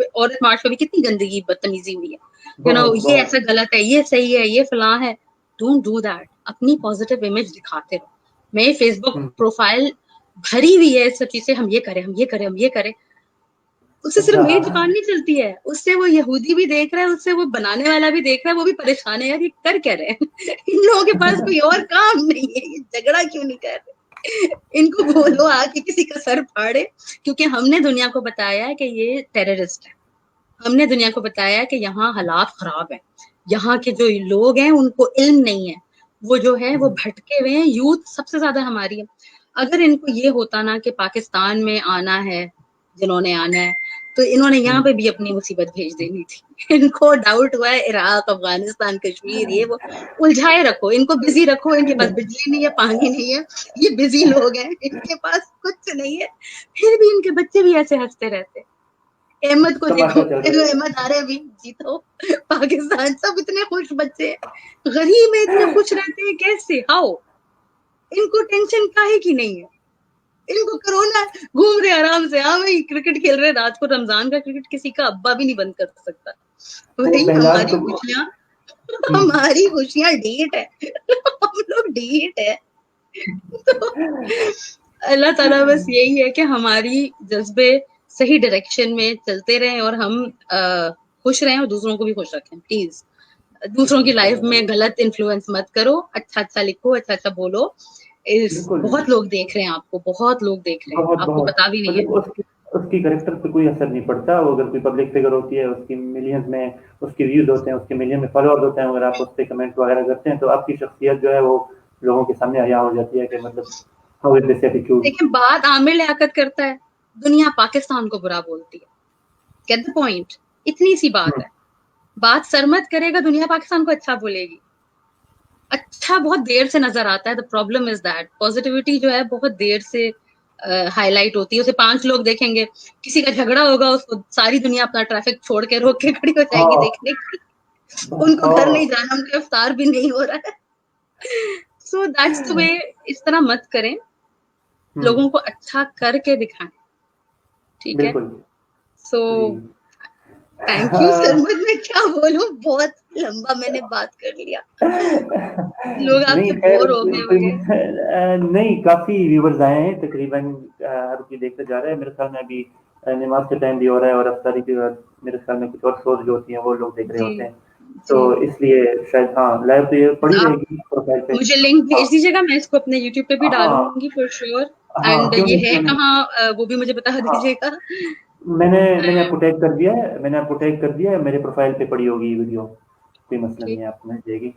औरत मार्च में भी कितनी गंदगी बदतमीजी हुई है, बहुत ये बहुत। ऐसा गलत है, ये सही है, ये फलां है। Don't do that. अपनी पॉजिटिव इमेज दिखाते रहो। मेरी फेसबुक प्रोफाइल भरी हुई है इस सब चीज से, हम ये करें, हम ये करें, हम ये करें। उससे सिर्फ अच्छा। मेरी दुकान नहीं चलती है, उससे वो यहूदी भी देख रहा है, उससे वो बनाने वाला भी देख रहा है, वो भी परेशान है, यार ये कर क्या रहे हैं। इन लोगों के पास कोई और काम नहीं है, ये झगड़ा क्यों नहीं कर रहे? इनको बोलो आके किसी का सर फाड़े, क्योंकि हमने दुनिया को बताया है कि ये टेररिस्ट है। हमने दुनिया को बताया है कि यहाँ हालात खराब है, यहाँ के जो लोग हैं उनको इल्म नहीं है, वो जो है वो भटके हुए हैं, यूथ सबसे ज्यादा हमारी है। अगर इनको ये होता ना कि पाकिस्तान में आना है, जिन्होंने आना है, तो इन्होंने यहाँ पे भी अपनी मुसीबत भेज देनी थी। इनको डाउट हुआ है इराक, अफगानिस्तान, कश्मीर, ये वो उलझाए रखो, इनको बिजी रखो, इनके पास बिजली नहीं है, पानी नहीं है, ये बिजी लोग हैं, इनके पास कुछ नहीं है, फिर भी इनके बच्चे भी ऐसे हंसते रहते। अहमद को देखो, तमाशा चल रहा है। अहमद आ रहे अभी, जीतो पाकिस्तान, सब इतने खुश बच्चे हैं, गरीब में इतने खुश रहते हैं कैसे? हाउ? इनको टेंशन काहे की नहीं है? इनको कोरोना है, घूम रहे आराम से, हाँ भाई क्रिकेट खेल रहे रात को, रमजान का क्रिकेट किसी का अब्बा भी नहीं बंद कर सकता वो भाई। बहलाल हमारी तो खुशियां हम्म, हमारी खुशियां ढीठ है हम लोग ढीठ है। तो अल्लाह ताला बस यही है कि हमारी जज्बे सही डायरेक्शन में चलते रहें और हम खुश रहें और दूसरों को भी खुश रखें प्लीज। दूसरों की लाइफ में गलत इन्फ्लुएंस मत करो, अच्छा अच्छा लिखो, अच्छा अच्छा बोलो। इस बिल्कुल बहुत लोग देख रहे हैं आपको, बहुत लोग देख रहे हैं, बहुत आपको बहुत पता भी नहीं है। मतलब उसकी उसकी करेक्टर पे कोई असर नहीं पड़ता। वो अगर कोई पब्लिक फिगर होती है, उसकी मिलियंस में उसके व्यूज होते हैं, उसके मिलियन में फॉलोअर्स होते हैं, अगर आप उस पर कमेंट वगैरह करते हैं तो आपकी शख्सियत जो है वो लोगों के सामने हया हो जाती है कि मतलब हाउ इज दिस एटीट्यूड। लेकिन बात आमिर लियाकत करता है, दुनिया पाकिस्तान को बुरा बोलती है। गेट द पॉइंट, इतनी सी बात है। बात सरमत करेगा, दुनिया पाकिस्तान को अच्छा बोलेगी। अच्छा बहुत देर से नजर आता है। The problem is that positivity जो है बहुत देर से हाईलाइट होती है। उसे 5 लोग देखेंगे, किसी का झगड़ा होगा, उसको सारी दुनिया अपना ट्रैफिक छोड़ के रोक के खड़ी हो जाएगी हाँ देखने की। उनको घर नहीं हाँ जाना, उनका इफ्तार भी नहीं हो रहा है। So that's the way. इस तरह मत करें, लोगों को अच्छा करके दिखाएं, ठीक है। बिल्कुल सो जी। Thank you sir. मैं क्या बोलूं, बहुत लंबा मैंने बात कर लिया, लोग नहीं आपसे खैर बोर हो गए कोई होंगे। नहीं, काफी व्यूवर्स आए हैं तकरीबन। हर कोई देखते जा रहा है मेरे ख्याल में। अभी नमाज का टाइम भी हो रहा है और अफ्तारी के बाद मेरे ख्याल में कुछ और शोज जो होती हैं वो लोग देख रहे जी होते हैं। तो जी। इसलिए शायद हाँ लाइव तो ये पड़ी आप रहेगी प्रोफाइल पे। मुझे लिंक हाँ भेज दीजिएगा, मैं इसको अपने यूट्यूब पे भी हाँ डालूंगी फॉर श्योर। हाँ एंड क्यों ये नहीं है क्यों नहीं। कहाँ, वो भी मुझे बता हाँ दीजिएगा। मैंने आपको टैग कर दिया है। मैंने आपको टैग कर दिया है, मेरे प्रोफाइल पे पड़ी होगी ये वीडियो। कोई मसला नहीं ठीक। है, आपको मिल जाएगी।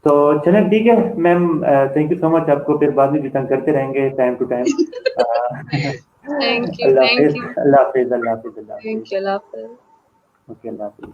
तो चलें ठीक है ma'am. Thank you so much. आपको फिर बाद में भी तंग करते रहेंगे time to time. Thank you, अल्लाह थैंक हाफिज यू, अल्लाह हाफिज अल्लाह हाफिज अल्लाह हाफिज। थैंक यू, अल्लाह हाफ़िज़। ओके अल्लाह हाफिज।